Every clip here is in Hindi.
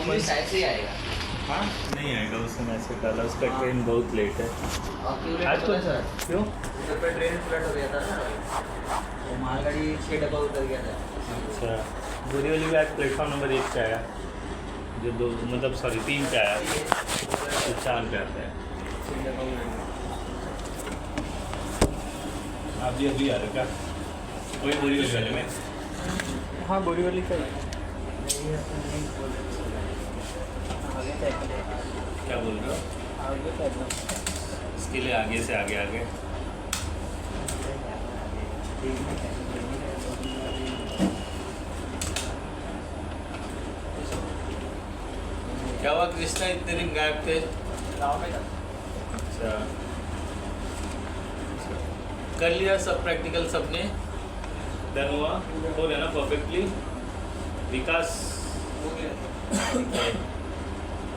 ओपन साइड से ही आएगा। हाँ नहीं आएगा, उसने मैसेज डाला उसका ट्रेन बहुत लेट है आज तो। सर क्यों? उधर पे ट्रेन फ्लड हो गया था ना, वो मालगाड़ी 6 डब्बा उतर गया था। अच्छा, बोरीवली भी आज प्लेटफॉर्म नंबर 1 पे आया, जो 2 मतलब सॉरी 3 पे आया, तो 4 पे आता है। आप भी अभी आ रहे हो क्या? वही बोरीवली वाले में? हाँ बोरीवली का ही। क्या बोल रहे हो? आगे का एकदम इसके लिए आगे से आगे आगे। क्या हुआ कृष्णा, इतने दिन गायब थे? अच्छा, कर लिया सब प्रैक्टिकल, सबने डन हुआ, हो गया ना परफेक्टली? विकास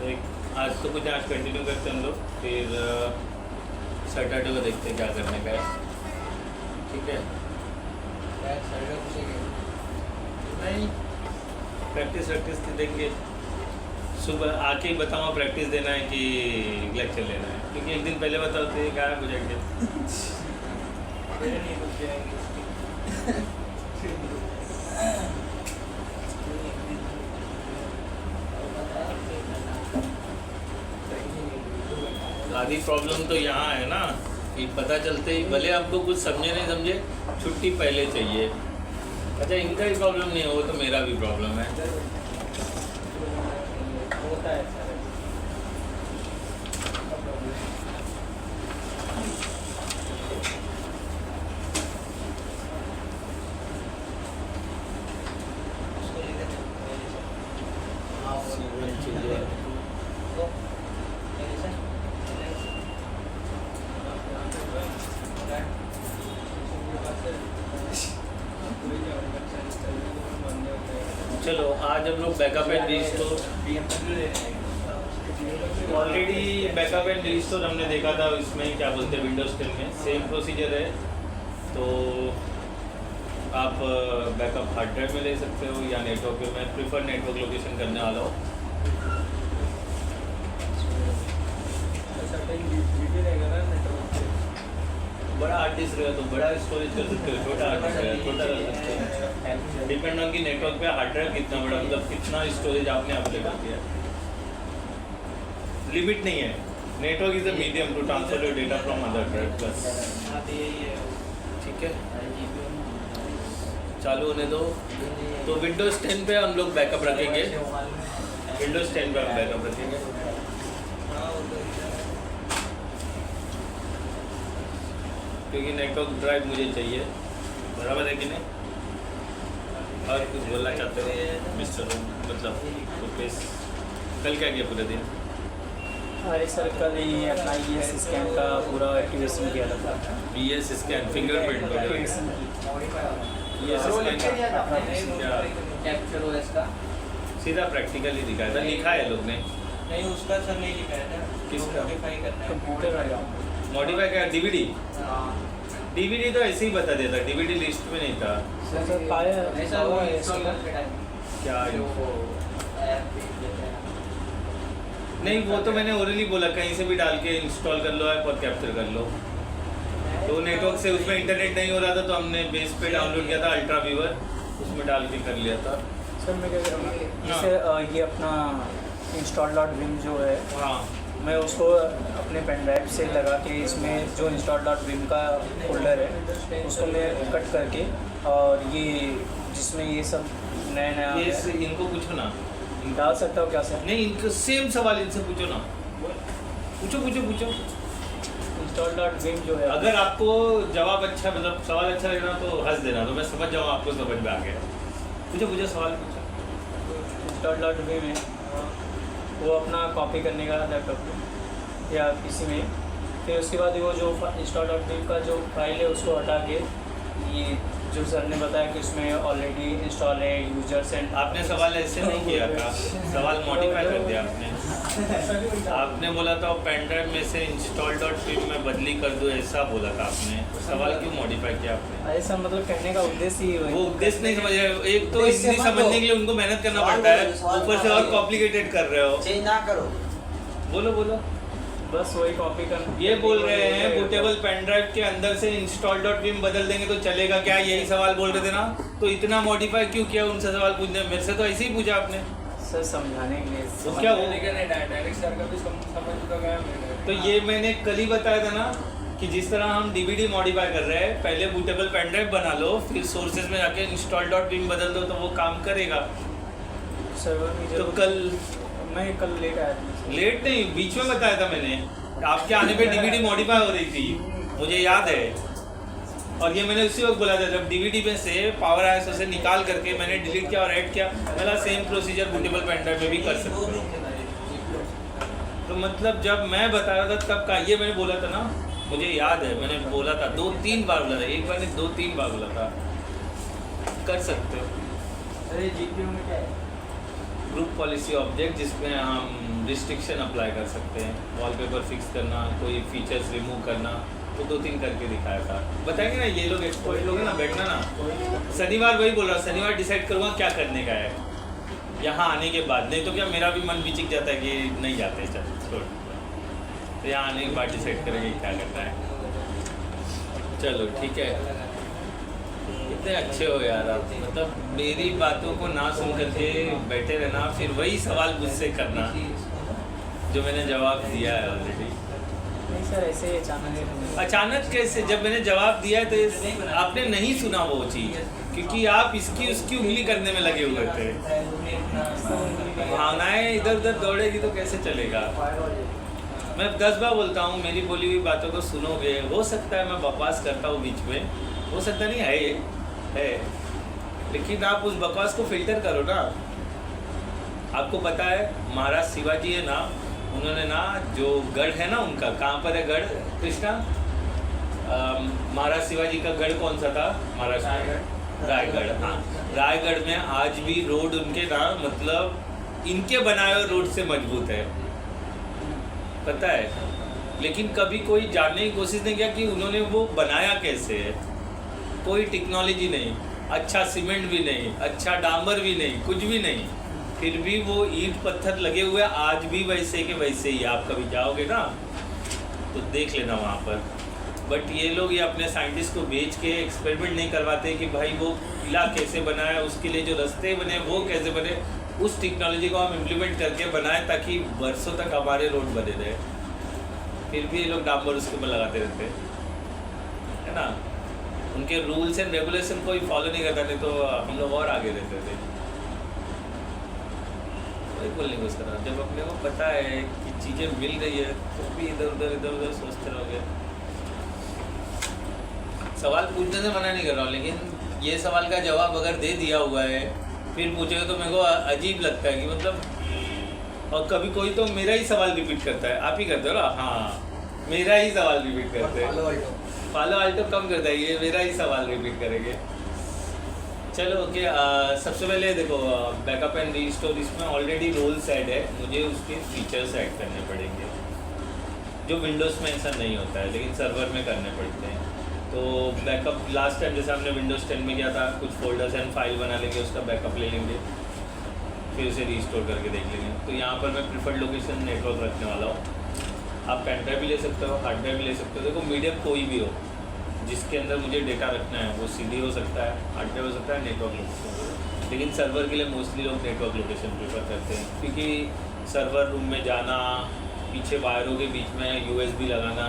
एक आज तो कुछ आज कंटिन्यू करते हम लोग, फिर सैटरडे को देखते हैं क्या करने का है, ठीक है? नहीं प्रैक्टिस देंगे, सुबह आके ही बताऊँगा प्रैक्टिस देना है कि लेक्चर लेना है, क्योंकि एक दिन पहले बताते हैं गायब हो जाएंगे। आधी प्रॉब्लम तो यहाँ है ना कि पता चलते ही, भले आपको कुछ समझे नहीं समझे, छुट्टी पहले चाहिए। अच्छा इनका ही प्रॉब्लम नहीं है, वो तो मेरा भी प्रॉब्लम है। होता है सर। चलो आज हम लोग backup and restore, already backup and restore हमने देखा था, इसमें क्या बोलते हैं विंडोज 10 में सेम प्रोसीजर है। तो आप बैकअप हार्ड ड्राइव में ले सकते हो या नेटवर्क पे, मैं प्रीफर नेटवर्क लोकेशन करने वाला हूँ। बड़ा हार्ड डिस्क रहेगा तो बड़ा स्टोरेज कर सकते हो, छोटा हार्ड डिस्क रहेगा छोटा कर सकते हो, डिपेंड ऑन की नेटवर्क पे हार्ड ड्राइव कितना बड़ा, मतलब कितना स्टोरेज आपने अवेलेबल किया। लिमिट नहीं है, network is a medium to transfer your data from other drive बस, ठीक है? चालू होने दो। तो विंडोज़ 10 पे हम लोग बैकअप रखेंगे, विंडोज़ 10 पे हम बैकअप रखेंगे। क्योंकि नेटवर्क ड्राइव मुझे चाहिए, बराबर है कि नहीं? और कुछ बोलना चाहते हो मिस्टर, मतलब रुपेश? कल क्या किया पूरे दिन? अरे सर कल ही अपना ES स्कैन का पूरा एक्टिवेशन किया था। ES स्कैन फिंगरप्रिंट वगैरह, ES स्कैन क्या कैप्चर OS का सीधा प्रैक्टिकल ही दिखाया था, लिखा है लोग ने? नहीं, उसका सर नहीं लिखा है ना, किसका? मॉडिफाई करना है। कंप्यूटर आएगा मॉडिफाई क्या? DVD? हाँ DVD तो ऐसे ही बता देता, DVD लिस्ट में नहीं था। सर पाया ऐसा वो इंस्टॉल करते टाइम क्या जो वो ऐप देते हैं। नहीं, वो तो मैंने ओरली बोला, कहीं से भी डाल के इंस्टॉल कर लो ऐप और कैप्चर कर लो। तो नेटवर्क से उसमें इंटरनेट नहीं हो रहा था तो हमने बेस पे डाउनलोड किया था अल्ट्रा व्यूवर, उसमें डाल के कर लिया था। सर मैं क्या कह रहा हूँ, जैसे ये अपना install.vim जो है, हाँ मैं उसको अपने पेन ड्राइव से लगा के इसमें जो install.vim का फोल्डर है उसको मैं कट करके, और ये जिसमें ये सब नया ये इनको पूछो ना, डाल सकता हूँ क्या सर? नहीं इनको सेम सवाल इनसे पूछो ना, पूछो। install.vim जो है, अगर आपको जवाब अच्छा, मतलब सवाल अच्छा लगे ना तो हंस देना, तो मैं समझ जाऊँ आपको समझ में आ गया। पूछो सवाल पूछो। install.vim है, वो अपना कॉपी करने का लैपटॉप पे या किसी में, फिर उसके बाद वो जो install.vim का जो फाइल है उसको हटा के, ये जो सर ने बताया कि उसमें ऑलरेडी इंस्टॉल है यूजर्स एंड। आपने सवाल ऐसे नहीं किया था, सवाल मॉडिफाई कर दिया आपने। आपने बोला था पेन ड्राइव में से install.py में बदली कर दो, ऐसा बोला था आपने। सवाल क्यों मॉडिफाई किया आपने? ऐसा मतलब कहने का उद्देश्य ही वो उद्देश्य नहीं समझ रहे। एक तो इजीली समझने के लिए उनको मेहनत करना पड़ता है, ऊपर से और कॉम्प्लिकेटेड कर रहे हो। चेंज ना करो। बोलो बोलो। बस वही कॉपी कर। ये बोल रहे हैं बूटेबल पेन ड्राइव के अंदर से install.py में बदल देंगे तो चलेगा क्या? यही सवाल बोल रहे थे ना, तो इतना मॉडिफाई क्यों किया? उनसे सवाल पूछने, मेरे से तो ऐसे ही पूछा आपने। सर समझाने के लिए। तो क्या वो डायरेक्ट सर का भी समझ तो गया मेरे। तो ये मैंने कल ही बताया था ना कि जिस तरह हम डीवीडी मॉडिफाई कर रहे हैं, पहले बूटेबल पेन ड्राइव बना लो, फिर सोर्सेज में जाके install.py में बदल दो तो वो काम करेगा। सर्वर में तो जरूर- कल मैं कल लेट आया था। लेट नहीं, बीच में बताया था मैंने, आपके आने पे डीवीडी मॉडिफाई हो रही थी, मुझे याद है। और ये मैंने उसी वक्त बोला था जब डीवीडी में से पावर आईएसओ से निकाल करके मैंने डिलीट किया और ऐड किया, मेरा same procedure bootable pen drive में भी कर सकते हो। तो मतलब जब मैं बता रहा था तब का ये मैंने बोला था ना, मुझे याद है मैंने बोला था 2-3 बार बोला था, एक बार नहीं 2-3 बार बोला था। कर सकते हो। अरे जीपीयू में क्या है? ग्रुप पॉलिसी ऑब्जेक्ट जिसमें हम रिस्ट्रिक्शन अप्लाई कर सकते हैं, वॉलपेपर फिक्स करना, कोई फीचर्स रिमूव करना, तो 2-3 करके दिखाया था। बताएंगे ना ये लोग एक्सपर्ट लोग हैं ना, बैठना ना, शनिवार वही बोल रहा, शनिवार डिसाइड करूँगा क्या करने का है यहाँ आने के बाद। नहीं तो क्या मेरा भी मन विचिक जाता है कि नहीं जाते, चल छोड़। तो यहाँ आने के बाद डिसाइड करेंगे क्या करना है। चलो ठीक है। कितने अच्छे हो यार आप, मतलब मेरी बातों को ना सुन करके बैठे रहना, फिर वही सवाल मुझसे करना जो मैंने जवाब दिया है ऑलरेडी। नहीं सर, ऐसे ही अचानक कैसे? जब मैंने जवाब दिया है तो आपने नहीं सुना वो चीज़, क्योंकि आप इसकी उसकी उंगली करने में लगे हुए थे। भावनाएं इधर उधर दौड़ेगी तो कैसे चलेगा? मैं 10 बार बोलता हूँ, मेरी बोली हुई बातों को सुनोगे। हो सकता है मैं बकवास करता हूँ बीच में, हो सकता नहीं है, लेकिन आप उस बकवास को फिल्टर करो ना। आपको पता है महाराज शिवाजी है ना, उन्होंने ना जो गढ़ है ना उनका, कहाँ पर है गढ़ कृष्णा? महाराज शिवाजी का गढ़ कौन सा था महाराष्ट्र? रायगढ़। हाँ, रायगढ़ में आज भी रोड उनके ना, मतलब इनके बनाए हुए रोड से मजबूत है, पता है। लेकिन कभी कोई जानने की कोशिश नहीं किया कि उन्होंने वो बनाया कैसे है। कोई टेक्नोलॉजी नहीं, अच्छा सीमेंट भी नहीं, अच्छा डामर भी नहीं, कुछ भी नहीं, फिर भी वो ईंट पत्थर लगे हुए आज भी वैसे के वैसे ही। आप कभी जाओगे ना तो देख लेना वहाँ पर। बट ये लोग ये अपने साइंटिस्ट को बेच के एक्सपेरिमेंट नहीं करवाते कि भाई वो किला कैसे बना है, उसके लिए जो रास्ते बने वो कैसे बने, उस टेक्नोलॉजी को हम इम्प्लीमेंट करके बनाए ताकि बरसों तक हमारे रोड बने रहे। फिर भी ये लोग डामर उसके ऊपर लगाते रहते है ना। उनके रूल्स एंड रेगुलेशन कोई फॉलो नहीं करता, नहीं तो हम लोग और आगे रहते थे। वही बोलने को सर, जब अपने को पता है कि चीज़ें मिल रही है तो भी इधर उधर सोचते रहोगे। सवाल पूछने से मना नहीं कर रहा हूँ, लेकिन ये सवाल का जवाब अगर दे दिया हुआ है फिर पूछेगा तो मेरे को अजीब लगता है कि मतलब। और कभी कोई तो मेरा ही सवाल रिपीट करता है, आप ही करते हो ना? हाँ, मेरा ही सवाल रिपीट करते हैं। फॉलो आल्टो कम करता है, ये मेरा ही सवाल रिपीट करेंगे। चलो ओके। सबसे पहले देखो बैकअप एंड रीस्टोर, इसमें ऑलरेडी रोल्स ऐड है, मुझे उसके फीचर्स ऐड करने पड़ेंगे जो विंडोज़ में ऐसा नहीं होता है लेकिन सर्वर में करने पड़ते हैं। तो बैकअप लास्ट टाइम जैसे हमने विंडोज़ 10 में किया था, कुछ फोल्डर्स एंड फाइल बना लेंगे, उसका बैकअप ले लेंगे, फिर उसे रीस्टोर करके देख लेंगे। तो यहाँ पर मैं प्रिफर्ड लोकेशन नेटवर्क रखने वाला हूँ। आप पेन ड्राइव भी ले सकते हो, हार्ड ड्राइव भी ले सकते हो। देखो मीडियम कोई भी हो जिसके अंदर मुझे डेटा रखना है, वो CD हो सकता है, हार्ड ड्राइव हो सकता है, नेटवर्क लोकेशन। लेकिन सर्वर के लिए मोस्टली लोग नेटवर्क लोकेशन प्रीफर करते हैं, क्योंकि सर्वर रूम में जाना, पीछे वायरों के बीच में USB लगाना,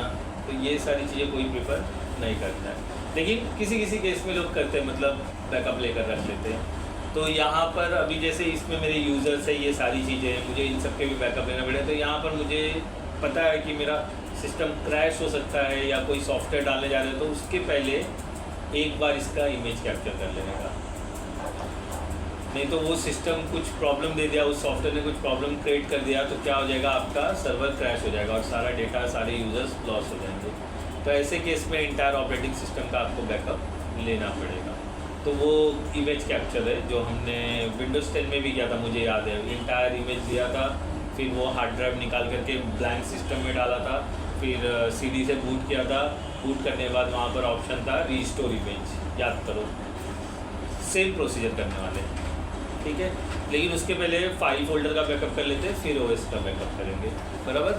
तो ये सारी चीज़ें कोई प्रीफर नहीं करता है। लेकिन किसी किसी केस में लोग करते हैं, मतलब बैकअप लेकर रख लेते हैं। तो यहाँ पर अभी जैसे इसमें मेरे यूज़र्स है, ये सारी चीज़ें हैं, मुझे इन सब के भी बैकअप लेना पड़ेगा। तो यहाँ पर मुझे पता है कि मेरा सिस्टम क्रैश हो सकता है या कोई सॉफ्टवेयर डालने जा रहे हो, तो उसके पहले एक बार इसका इमेज कैप्चर कर लेने का। नहीं तो वो सिस्टम कुछ प्रॉब्लम दे दिया, उस सॉफ्टवेयर ने कुछ प्रॉब्लम क्रिएट कर दिया, तो क्या हो जाएगा, आपका सर्वर क्रैश हो जाएगा और सारा डेटा, सारे यूज़र्स लॉस हो जाएंगे। तो ऐसे केस में इंटायर ऑपरेटिंग सिस्टम का आपको बैकअप लेना पड़ेगा। तो वो इमेज कैप्चर है जो हमने विंडोज़ 10 में भी किया था, मुझे याद है। इंटायर इमेज लिया था, फिर वो हार्ड ड्राइव निकाल करके ब्लैंक सिस्टम में डाला था, फिर CD से बूट किया था। बूट करने के बाद वहाँ पर ऑप्शन था रीस्टोर इमेज, याद करो सेम प्रोसीजर करने वाले, ठीक है। लेकिन उसके पहले फाइल फोल्डर का बैकअप कर लेते हैं, फिर OS का बैकअप करेंगे, बराबर।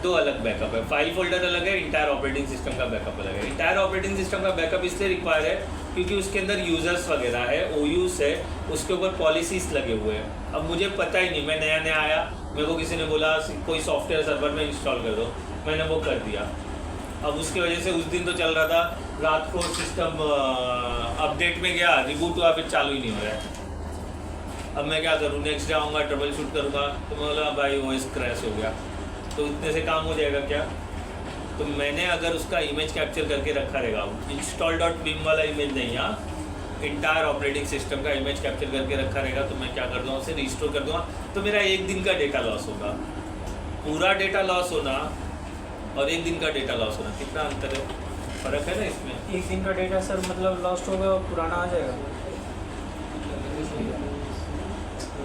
दो अलग बैकअप है, फाइल फोल्डर अलग है, इंटायर ऑपरेटिंग सिस्टम का बैकअप अलग है। इंटायर ऑपरेटिंग सिस्टम का बैकअप इसलिए रिक्वायर है क्योंकि उसके अंदर यूज़र्स वगैरह है, OUs है, उसके ऊपर पॉलिसीज लगे हुए हैं। अब मुझे पता ही नहीं, मैं नया नया आया, मेरे को किसी ने बोला कोई सॉफ्टवेयर सर्वर में इंस्टॉल कर दो, मैंने वो कर दिया। अब उसकी वजह से उस दिन तो चल रहा था, रात को सिस्टम अपडेट में गया, रिबूट हुआ, फिर चालू ही नहीं हो रहा है। अब मैं क्या करूँ, नेक्स्ट डे आऊँगा, ट्रबल शूट करूँगा, तो मैं बोला भाई OS क्रैश हो गया, तो इतने से काम हो जाएगा क्या? तो मैंने अगर उसका इमेज कैप्चर करके रखा रहेगा, install.bim वाला इमेज नहीं, हाँ इंटायर ऑपरेटिंग सिस्टम का इमेज कैप्चर करके रखा रहेगा, तो मैं क्या कर दूँगा, उसे रिस्टोर कर दूँगा, तो मेरा एक दिन का डेटा लॉस होगा। पूरा डेटा लॉस होना और एक दिन का डेटा लॉस होना, कितना अंतर है, फ़र्क है ना इसमें। एक दिन का डेटा सर मतलब लॉस्ट होगा और पुराना आ जाएगा।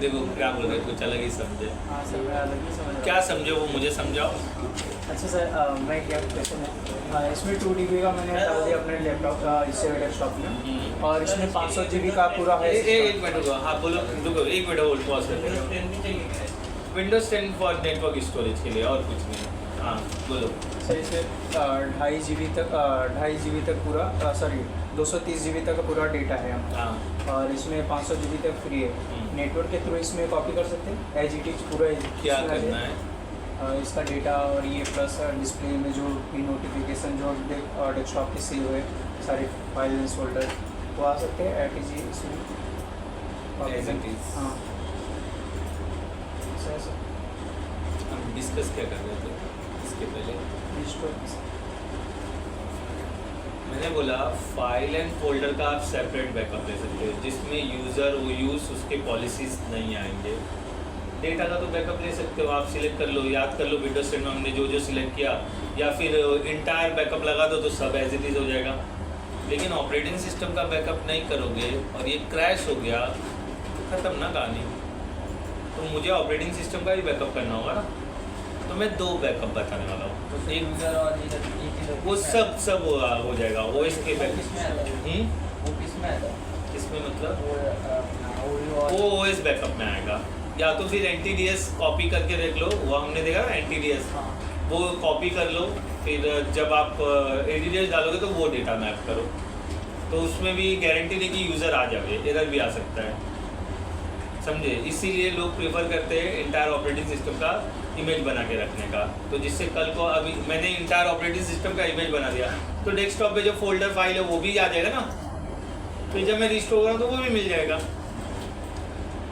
देखो क्या बोल रहे हैं, कुछ अलग ही समझे। हाँ सर, मैं अलग ही समझ रहा क्या समझे वो मुझे समझाओ। हूँ। अच्छा सर, मैं क्या क्वेश्चन है, इसमें 2 GB का मैंने डाल दिया अपने लैपटॉप का, इससे डेस्कटॉप में, और इसमें 500 GB का पूरा है। एक मिनट रुको, हाँ बोलो, रुको एक मिनट होल्ड पॉज करते। विंडोज 10 फॉर नेटवर्क स्टोरेज के लिए, और कुछ नहीं। हाँ बोलो सर, इसमें 2.5 GB तक पूरा, सॉरी 230 GB तक का पूरा डेटा है हमारा, हाँ, और इसमें 500 GB तक फ्री है। नेटवर्क के थ्रू इसमें कॉपी कर सकते हैं एज इट इज पूरा। क्या करना है? इसका डेटा और ये प्लस डिस्प्ले में जो भी नोटिफिकेशन जो डेस्कटॉप के सेव है, सारे फाइल्स फोल्डर वो आ सकते हैं एट इज इसमें As it is. हाँ सर, हम डिस्कस क्या कर रहे थे इसके पहले? मैंने बोला फाइल एंड फोल्डर का आप सेपरेट बैकअप ले सकते हो, जिसमें यूज़र OUs उसके पॉलिसीज नहीं आएंगे। डेटा का तो बैकअप ले सकते हो, आप सिलेक्ट कर लो, याद कर लो विंडोज 10 में हमने जो जो सिलेक्ट किया, या फिर इंटायर बैकअप लगा दो तो सब एज इट इज़ हो जाएगा। लेकिन ऑपरेटिंग सिस्टम का बैकअप नहीं करोगे और ये क्रैश हो गया तो ख़त्म ना कहानी। तो मुझे ऑपरेटिंग सिस्टम का ही बैकअप करना होगा ना, तो मैं 2 बैकअप बताने वाला हूँ। एक यूजर और वो सब हो जाएगा OS के बैकअप। वो किस में आता है? इसमें मतलब वो वो OS बैकअप में आएगा, या तो फिर NTDS कॉपी करके रख लो, वो हमने देखा ना NTDS, वो कॉपी कर लो, फिर जब आप NTDS डालोगे तो वो डेटा मैप करो, तो उसमें भी गारंटी नहीं कि यूज़र आ जाए, एरर भी आ सकता है, समझे। इसीलिए लोग प्रेफर करते हैं इंटायर ऑपरेटिंग सिस्टम का इमेज बना के रखने का, तो जिससे कल को अभी मैंने इंटायर ऑपरेटिंग सिस्टम का इमेज बना दिया तो डेस्कटॉप पे जो फोल्डर फाइल है वो भी आ जाएगा ना, फिर जब मैं रिस्टोर करूँ तो वो भी मिल जाएगा।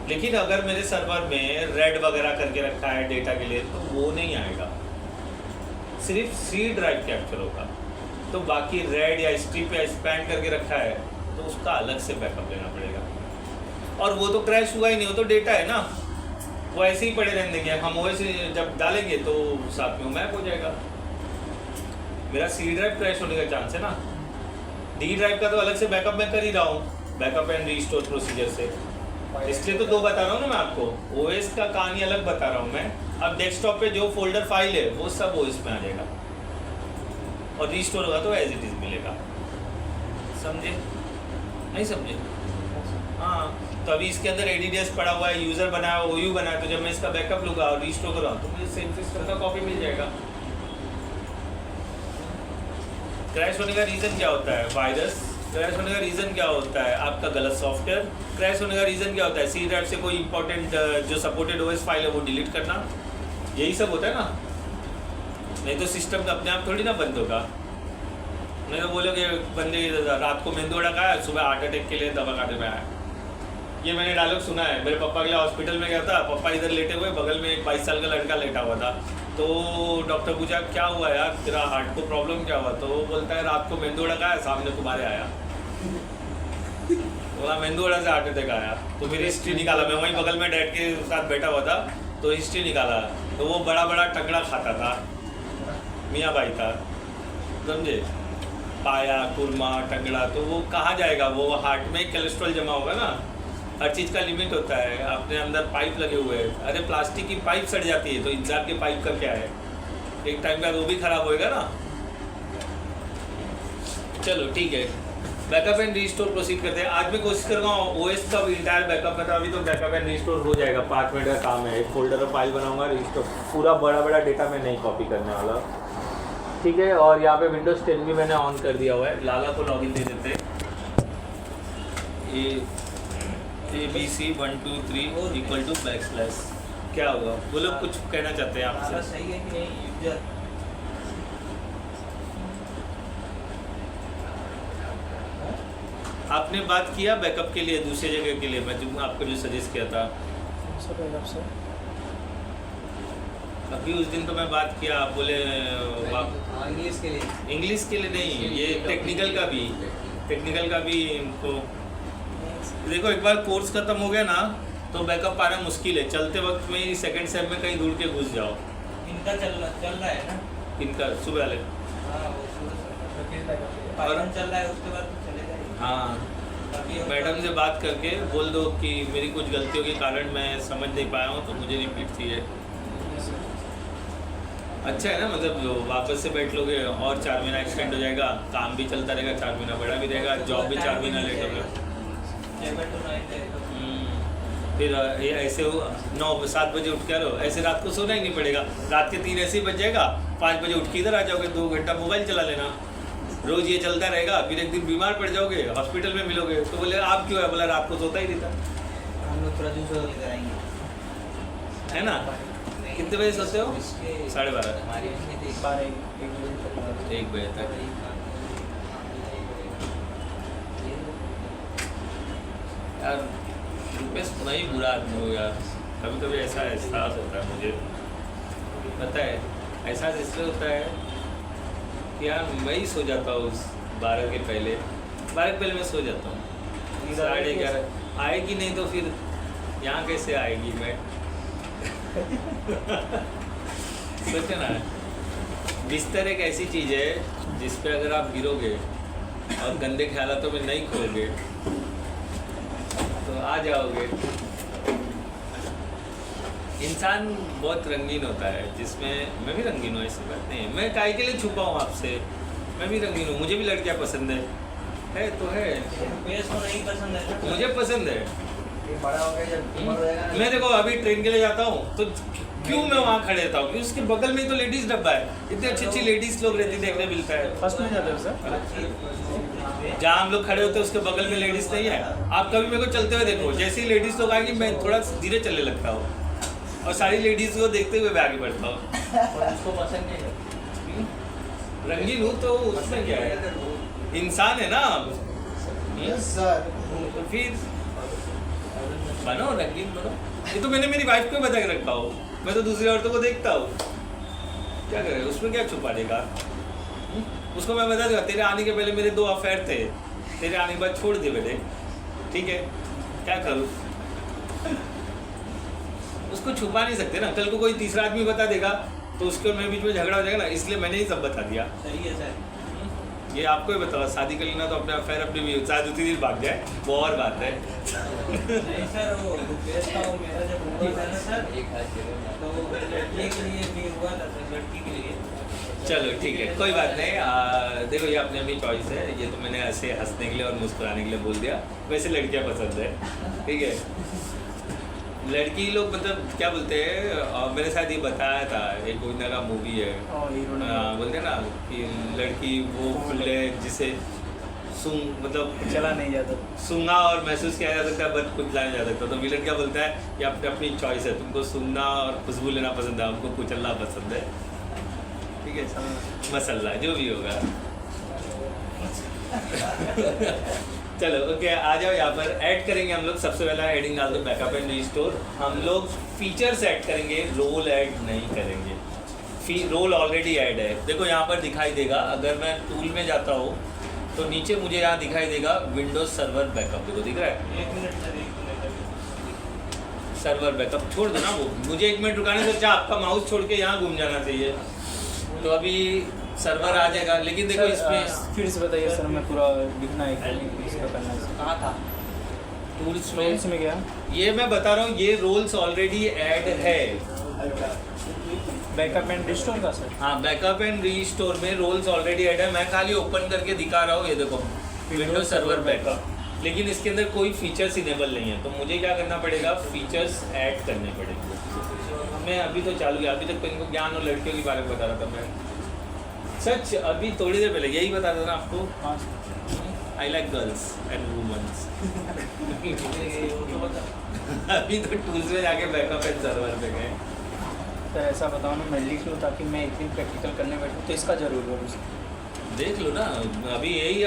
लेकिन अगर मेरे सर्वर में रेड वगैरह करके रखा है डेटा के लिए तो वो नहीं आएगा, सिर्फ C ड्राइव कैप्चर होगा। तो बाकी रेड या स्ट्रिप या स्पैन करके रखा है तो उसका अलग से बैकअप लेना पड़ेगा, और वो तो क्रैश हुआ ही नहीं, हो तो डेटा है ना, वो ऐसे ही पड़े रहने देंगे। हम OS जब डालेंगे तो साथ में वो मैप हो जाएगा। मेरा C ड्राइव क्रैश होने का चांस है ना, D ड्राइव का तो अलग से बैकअप मैं कर ही रहा हूँ, बैकअप एंड रीस्टोर प्रोसीजर से, इसलिए तो 2 बता रहा हूँ ना मैं आपको। OS का कहानी अलग बता रहा हूँ मैं। अब डेस्कटॉप पे जो फोल्डर फाइल है वो सब OS में आ जाएगा, और रीस्टोर होगा तो एज इट इज़ मिलेगा, समझे नहीं समझे? हाँ, तो अभी इसके अंदर NTDS पड़ा हुआ है, यूज़र बनाया, OU बनाया, तो जब मैं इसका बैकअप लूँगा और रिस्टोर करूँगा तो मुझे सेम सिस्टम का कॉपी मिल जाएगा। क्रैश होने का रीज़न क्या होता है? वायरस। क्रैश होने का रीज़न क्या होता है? आपका गलत सॉफ्टवेयर। क्रैश होने का रीज़न क्या होता है? C ड्राइव से कोई इंपॉर्टेंट जो सपोर्टेड OS फाइल है वो डिलीट करना, यही सब होता है ना। नहीं तो सिस्टम अपने आप थोड़ी ना बंद होगा। नहीं तो बोलोगे बंदे रात को मेंदू वड़ा खाया, सुबह हार्ट अटैक के लिए दवा खाने में आया। ये मैंने डायलॉग सुना है, मेरे पापा के लिए हॉस्पिटल में गया था, पापा इधर लेटे हुए, बगल में एक 22 साल का लड़का लेटा हुआ था, तो डॉक्टर पूछा क्या हुआ यार, तेरा हार्ट को प्रॉब्लम क्या हुआ? तो वो बोलता है रात को मेंदू वड़ा खाया, सामने तुम्हारे आया, बोला मेंदू वड़ा से हार्ट अटैक आया। तो फिर हिस्ट्री निकाला, मैं वहीं बगल में डैड के साथ बैठा हुआ था, तो हिस्ट्री निकाला, तो वो बड़ा बड़ा टंगड़ा खाता था, मियाँ भाई था, समझे, पाया, कुरमा, टंगड़ा, तो वो कहाँ जाएगा? वो हार्ट में कोलेस्ट्रॉल जमा होगा ना, हर चीज़ का लिमिट होता है। अपने अंदर पाइप लगे हुए हैं, अरे प्लास्टिक की पाइप सड़ जाती है तो इंसान के पाइप का क्या है, एक टाइम बाद वो भी खराब होएगा ना। चलो ठीक है, बैकअप एंड रीस्टोर प्रोसीड करते हैं। आज मैं कोशिश करूँगा ओएस का इंटायर बैकअप, मतलब अभी तो बैकअप एंड रीस्टोर हो जाएगा, 5 मिनट का काम है। एक फोल्डर और फाइल बनाऊंगा, रीस्टोर पूरा बड़ा डेटा मैं नहीं कॉपी करने वाला, ठीक है। और यहाँ पे विंडोज 10 भी मैंने ऑन कर दिया हुआ है। लाला को लॉगिन दे देते हैं। ABC123 = क्या होगा, वो लोग कुछ कहना चाहते हैं आपसे। सही है कि नहीं यूजर? आपने बात किया बैकअप के लिए दूसरी जगह के लिए, मैं जो आपको जो सजेस्ट किया था अभी उस दिन, तो मैं बात किया, आप बोले इंग्लिश के लिए। इंग्लिश के लिए नहीं, ये टेक्निकल का भी इनको देखो। एक बार कोर्स खत्म हो गया ना तो बैकअप पाना मुश्किल है। चलते वक्त में सेकंड सेम में कहीं दूर के घुस जाओ। इनका चल रहा है ना, इनका सुबह वाले, हाँ वो पाइथन चल रहा है, उसके बाद चलेगा ही। हाँ मैडम से बात करके बोल दो कि मेरी कुछ गलतियों के कारण मैं समझ नहीं पाया हूँ, तो मुझे रिपीट चाहिए। अच्छा है ना, मतलब जो वापस से बैठ लोगे और 4 महीना एक्सटेंड हो जाएगा, काम भी चलता रहेगा, 4 महीना बड़ा भी रहेगा, जॉब भी 4 महीना लेट हो गया। फिर ये ऐसे 9-7 बजे उठ के रहो, ऐसे रात को सोना ही नहीं पड़ेगा। रात के 3 ऐसे ही बज जाएगा, 5 बजे उठ के इधर आ जाओगे, 2 घंटा मोबाइल चला लेना। रोज़ ये चलता रहेगा, फिर एक दिन बीमार पड़ जाओगे, हॉस्पिटल में मिलोगे तो बोले आप क्यों है, बोला रात को सोता ही नहीं था। हम लोग थोड़ा दूसरा लेकर आएंगे, है ना। कितने बजे सोते हो? 12:30। हमारी 1 बजे तक। यार रुपेश नहीं बुरा आदमी हो यार, कभी कभी ऐसा एहसास होता है मुझे, पता है एहसास इसलिए होता है कि यार मैं ही सो जाता हूँ 12 के पहले मैं सो जाता हूँ। 11:30 आएगी नहीं तो फिर यहाँ कैसे आएगी मैं सोचे ना, बिस्तर एक ऐसी चीज़ है जिस पे अगर आप गिरोगे और गंदे ख्यालों में नहीं खोओगे तो आ जाओगे। इंसान बहुत रंगीन होता है, जिसमें मैं भी रंगीन हूँ, ऐसी बात नहीं है। मैं काहे के लिए छुपा हूँ आपसे, मैं भी रंगीन हूँ, मुझे भी लड़कियाँ पसंद है तो है। बेस को नहीं पसंद है, मुझे पसंद है। ये बड़ा हो गया जब उम्र होएगा ना। मैं देखो अभी ट्रेन के लिए जाता हूँ तो क्यों मैं वहाँ खड़े रहता हूँ, क्योंकि उसके बगल में ही तो लेडीज़ डब्बा है, इतनी अच्छी लेडीज़ लोग रहती देखने मिलता है। फर्स्ट में जाते हो सर? जहाँ हम लोग खड़े होते हैं उसके बगल में लेडीज़ नहीं है। आप कभी मेरे को चलते हुए देखो, जैसे ही लेडीज़ लोग आएंगी मैं थोड़ा धीरे चलने लगता हूँ और सारी लेडीज़ को देखते हुए मैं आगे बढ़ता हूँ। और उसको पसंद नहीं है। रंगीन हूँ तो उसमें क्या है, इंसान है ना। तो फिर बनो रंगीन बनो। ये तो मैंने मेरी वाइफ को बता के रखा हो, मैं तो दूसरी औरतों को देखता हूँ, क्या करे उसमें क्या छुपा देगा। उसको मैं बता दूँगा तेरे आने के पहले मेरे 2 अफेयर थे, तेरे आने के बाद छोड़ दिए मैंने, ठीक है क्या करूँ। उसको छुपा नहीं सकते ना, कल को कोई तीसरा आदमी बता देगा तो उसके मेरे बीच में झगड़ा हो जाएगा ना, इसलिए मैंने ही सब बता दिया। सही है सर। ये आपको ही बताओ, शादी कर लेना तो अपने अफेयर अपनी भी शायद उसी दिन भाग जाए, वो और बात है। नहीं सर, वो रुपेश का और मेरा जब हुआ था ना सर, तो लड़की के लिए भी हुआ था सर, लड़की के लिए। चलो ठीक है कोई बात नहीं। देखो ये अपनी अपनी चॉइस है, ये तो मैंने ऐसे हंसने के लिए और मुस्कुराने के लिए बोल दिया, वैसे लड़कियां पसंद है, ठीक है। लड़की लोग मतलब क्या बोलते हैं, मेरे साथ ये बताया था, एक गोविंदा का मूवी है, बोलते हैं ना कि लड़की वो फुल्ले जिसे सूंग मतलब चला नहीं जाता, सूंघा और महसूस किया जा सकता है बट कुचला नहीं जा सकता। तो विलन क्या बोलता है, ये अपनी अपनी चॉइस है, तुमको सूंघना और खुशबू लेना पसंद है, हमको कुचलना पसंद है, ठीक है मसल्ला जो भी होगा। चलो ओके आ जाओ, यहाँ पर ऐड करेंगे हम लोग। सबसे पहला हेडिंग डाल दो बैकअप एंड रिस्टोर। हम लोग फीचर्स ऐड करेंगे, रोल ऐड नहीं करेंगे। रोल ऑलरेडी ऐड है, देखो यहाँ पर दिखाई देगा। अगर मैं टूल में जाता हूँ तो नीचे मुझे यहाँ दिखाई देगा विंडोज सर्वर बैकअप, देखो दिख रहा है 1 minute sir, 1 minute. Server backup छोड़ दो ना, वो मुझे 1 मिनट रुकाने से अच्छा आपका माउस छोड़ के यहाँ घूम जाना चाहिए। तो अभी सर्वर आ जाएगा, लेकिन देखो इसमें फिर से बताइए सर, मैं पूरा लिखना है इसका करना है। कहाँ था? टूल्स टूल्स में में गया, ये मैं बता रहा हूँ, ये रोल्स ऑलरेडी ऐड है। बैकअप एंड रिस्टोर का सर। हाँ, बैकअप एंड रीस्टोर में रोल्स ऑलरेडी ऐड है। मैं खाली ओपन करके दिखा रहा हूँ, ये देखो विंडोज सर्वर बैकअप, लेकिन इसके अंदर कोई फीचर्स इनेबल नहीं है। तो मुझे क्या करना पड़ेगा, फीचर्स ऐड करने पड़ेंगे। मैं अभी तो चालू किया, अभी तक तो इनको ज्ञान और लड़कियों के बारे में बता रहा था मैं। सच अभी थोड़ी देर पहले यही बता रहा था ना आपको, I like girls and womens. अभी तो टूल्स में जाके बैकअप एंड सर्वर पे गए। सर ऐसा बताओ ना, मैं लिख लूँ ताकि मैं एक दिन प्रैक्टिकल करने बैठूँ, तो इसका जरूर करूँ। देख लो ना, अभी यही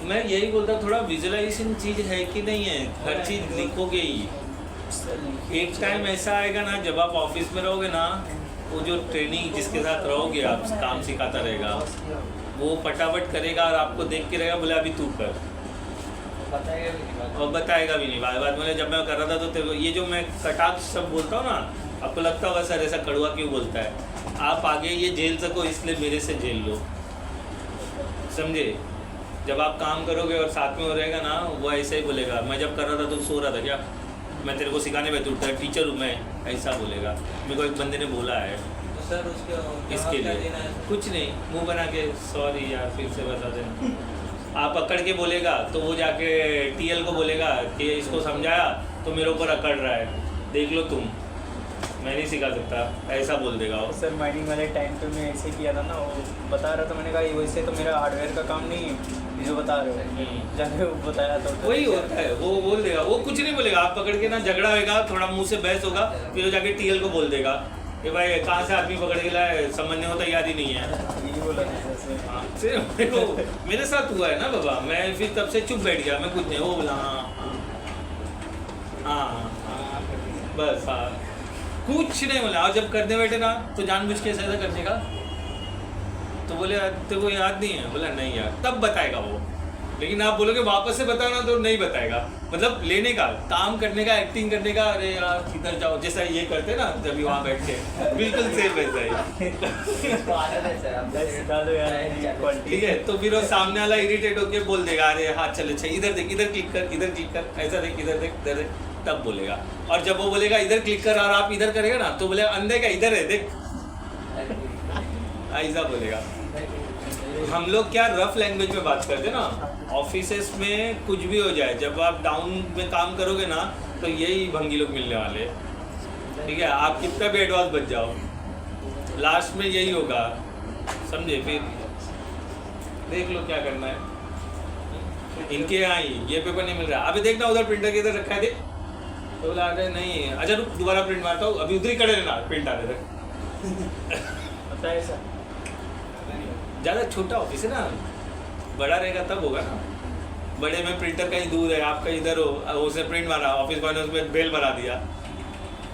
मैं यही बोलता, थोड़ा विजुअलाइजेशन चीज़ है कि नहीं है, हर चीज़ लिखोगे ही। एक टाइम ऐसा आएगा ना, जब आप ऑफिस में रहोगे ना, वो जो ट्रेनिंग जिसके साथ रहोगे आप, काम सिखाता रहेगा, वो फटाफट करेगा और आपको देख के रहेगा, बोले अभी तू कर, और बताएगा भी नहीं। बाद में जब मैं कर रहा था तो तेरे को ये जो मैं कटाक्ष सब बोलता हूँ ना, आपको लगता होगा सर ऐसा कड़वा क्यों बोलता है। आप आगे ये झेल सको इसलिए मेरे से झेल लो, समझे। जब आप काम करोगे और साथ में हो रहेगा ना, वो ऐसा ही बोलेगा, मैं जब कर रहा था तो सो रहा था क्या, मैं तेरे को सिखाने बैठ उठता है, टीचर हूँ मैं, ऐसा बोलेगा। मेरे को एक बंदे ने बोला है तो सर उसके इसके क्या लिए देना है? कुछ नहीं, मुंह बना के सॉरी यार फिर से बता देना। आप अकड़ के बोलेगा तो वो जाके टीएल को बोलेगा कि इसको समझाया तो मेरे ऊपर अकड़ रहा है, देख लो तुम, मैं नहीं सिखा सकता, ऐसा बोल देगा वो। सर माइनिंग वाले टाइम पे मैं ऐसे किया था ना, वो बता रहा था, मैंने कहा ये वैसे तो मेरा हार्डवेयर का काम नहीं है, ये जो बता रहे हो, जाके वो बताया तो वही होता है, वो बोल देगा, वो कुछ नहीं बोलेगा। आप पकड़ के ना झगड़ा होगा, थोड़ा मुंह से बहस होगा, फिर वो जाके टीएल को बोल देगा कि भाई कहाँ से आदमी पकड़ के लाए, समझने होता याद ही नहीं है। यही बोला था जैसे। हाँ, सिर्फ देखो मेरे साथ हुआ है ना बाबा, मैं फिर तब से चुप बैठ गया, मैं कुछ नहीं, वो बोला हाँ बस, हाँ कुछ नहीं बोला। और जब करने बैठे ना तो जानबूझ के ऐसा करने का, तो बोले तेरे को याद नहीं है, बोला नहीं यार, तब बताएगा वो। लेकिन आप बोलोगे वापस से बताओ ना तो नहीं बताएगा। मतलब लेने का, काम करने का, एक्टिंग करने का, अरे यार इधर जाओ, जैसा ये करते ना जब वहाँ बैठ के, बिल्कुल सेम वैसा ही। ठीक है, तो फिर वो सामने वाला इरिटेट होके बोल देगा, अरे हाँ चल अच्छा इधर देख, इधर क्लिक कर, इधर क्लिक कर, ऐसा देख, इधर देख, इधर देख, तब बोलेगा। और जब वो बोलेगा इधर क्लिक कर और आप इधर करेगा ना, तो बोले अंधे का इधर है देख, ऐसा बोलेगा। हम लोग क्या रफ लैंग्वेज में बात करते ना, ऑफिसेस में कुछ भी हो जाए, जब आप डाउन में काम करोगे ना तो यही भंगी लोग मिलने वाले, ठीक है। आप कितना भी एडवांस बच जाओ, लास्ट में यही होगा, समझे। फिर देख लो क्या करना है। इनके यहाँ ही ये पेपर नहीं मिल रहा, अभी देखना उधर प्रिंटर के इधर रखा है, देख, तो बोला अरे नहीं, अच्छा रुक दोबारा प्रिंट मारता हूँ, अभी उधर ही खड़े रहना, प्रिंट आने तक। पता है सर, ज़्यादा छोटा ऑफिस है ना, बड़ा रहेगा तब होगा ना। बड़े में प्रिंटर कहीं दूर है, आप कहीं इधर हो, उसने प्रिंट मारा, ऑफिस बॉय ने उसमें बेल बना दिया,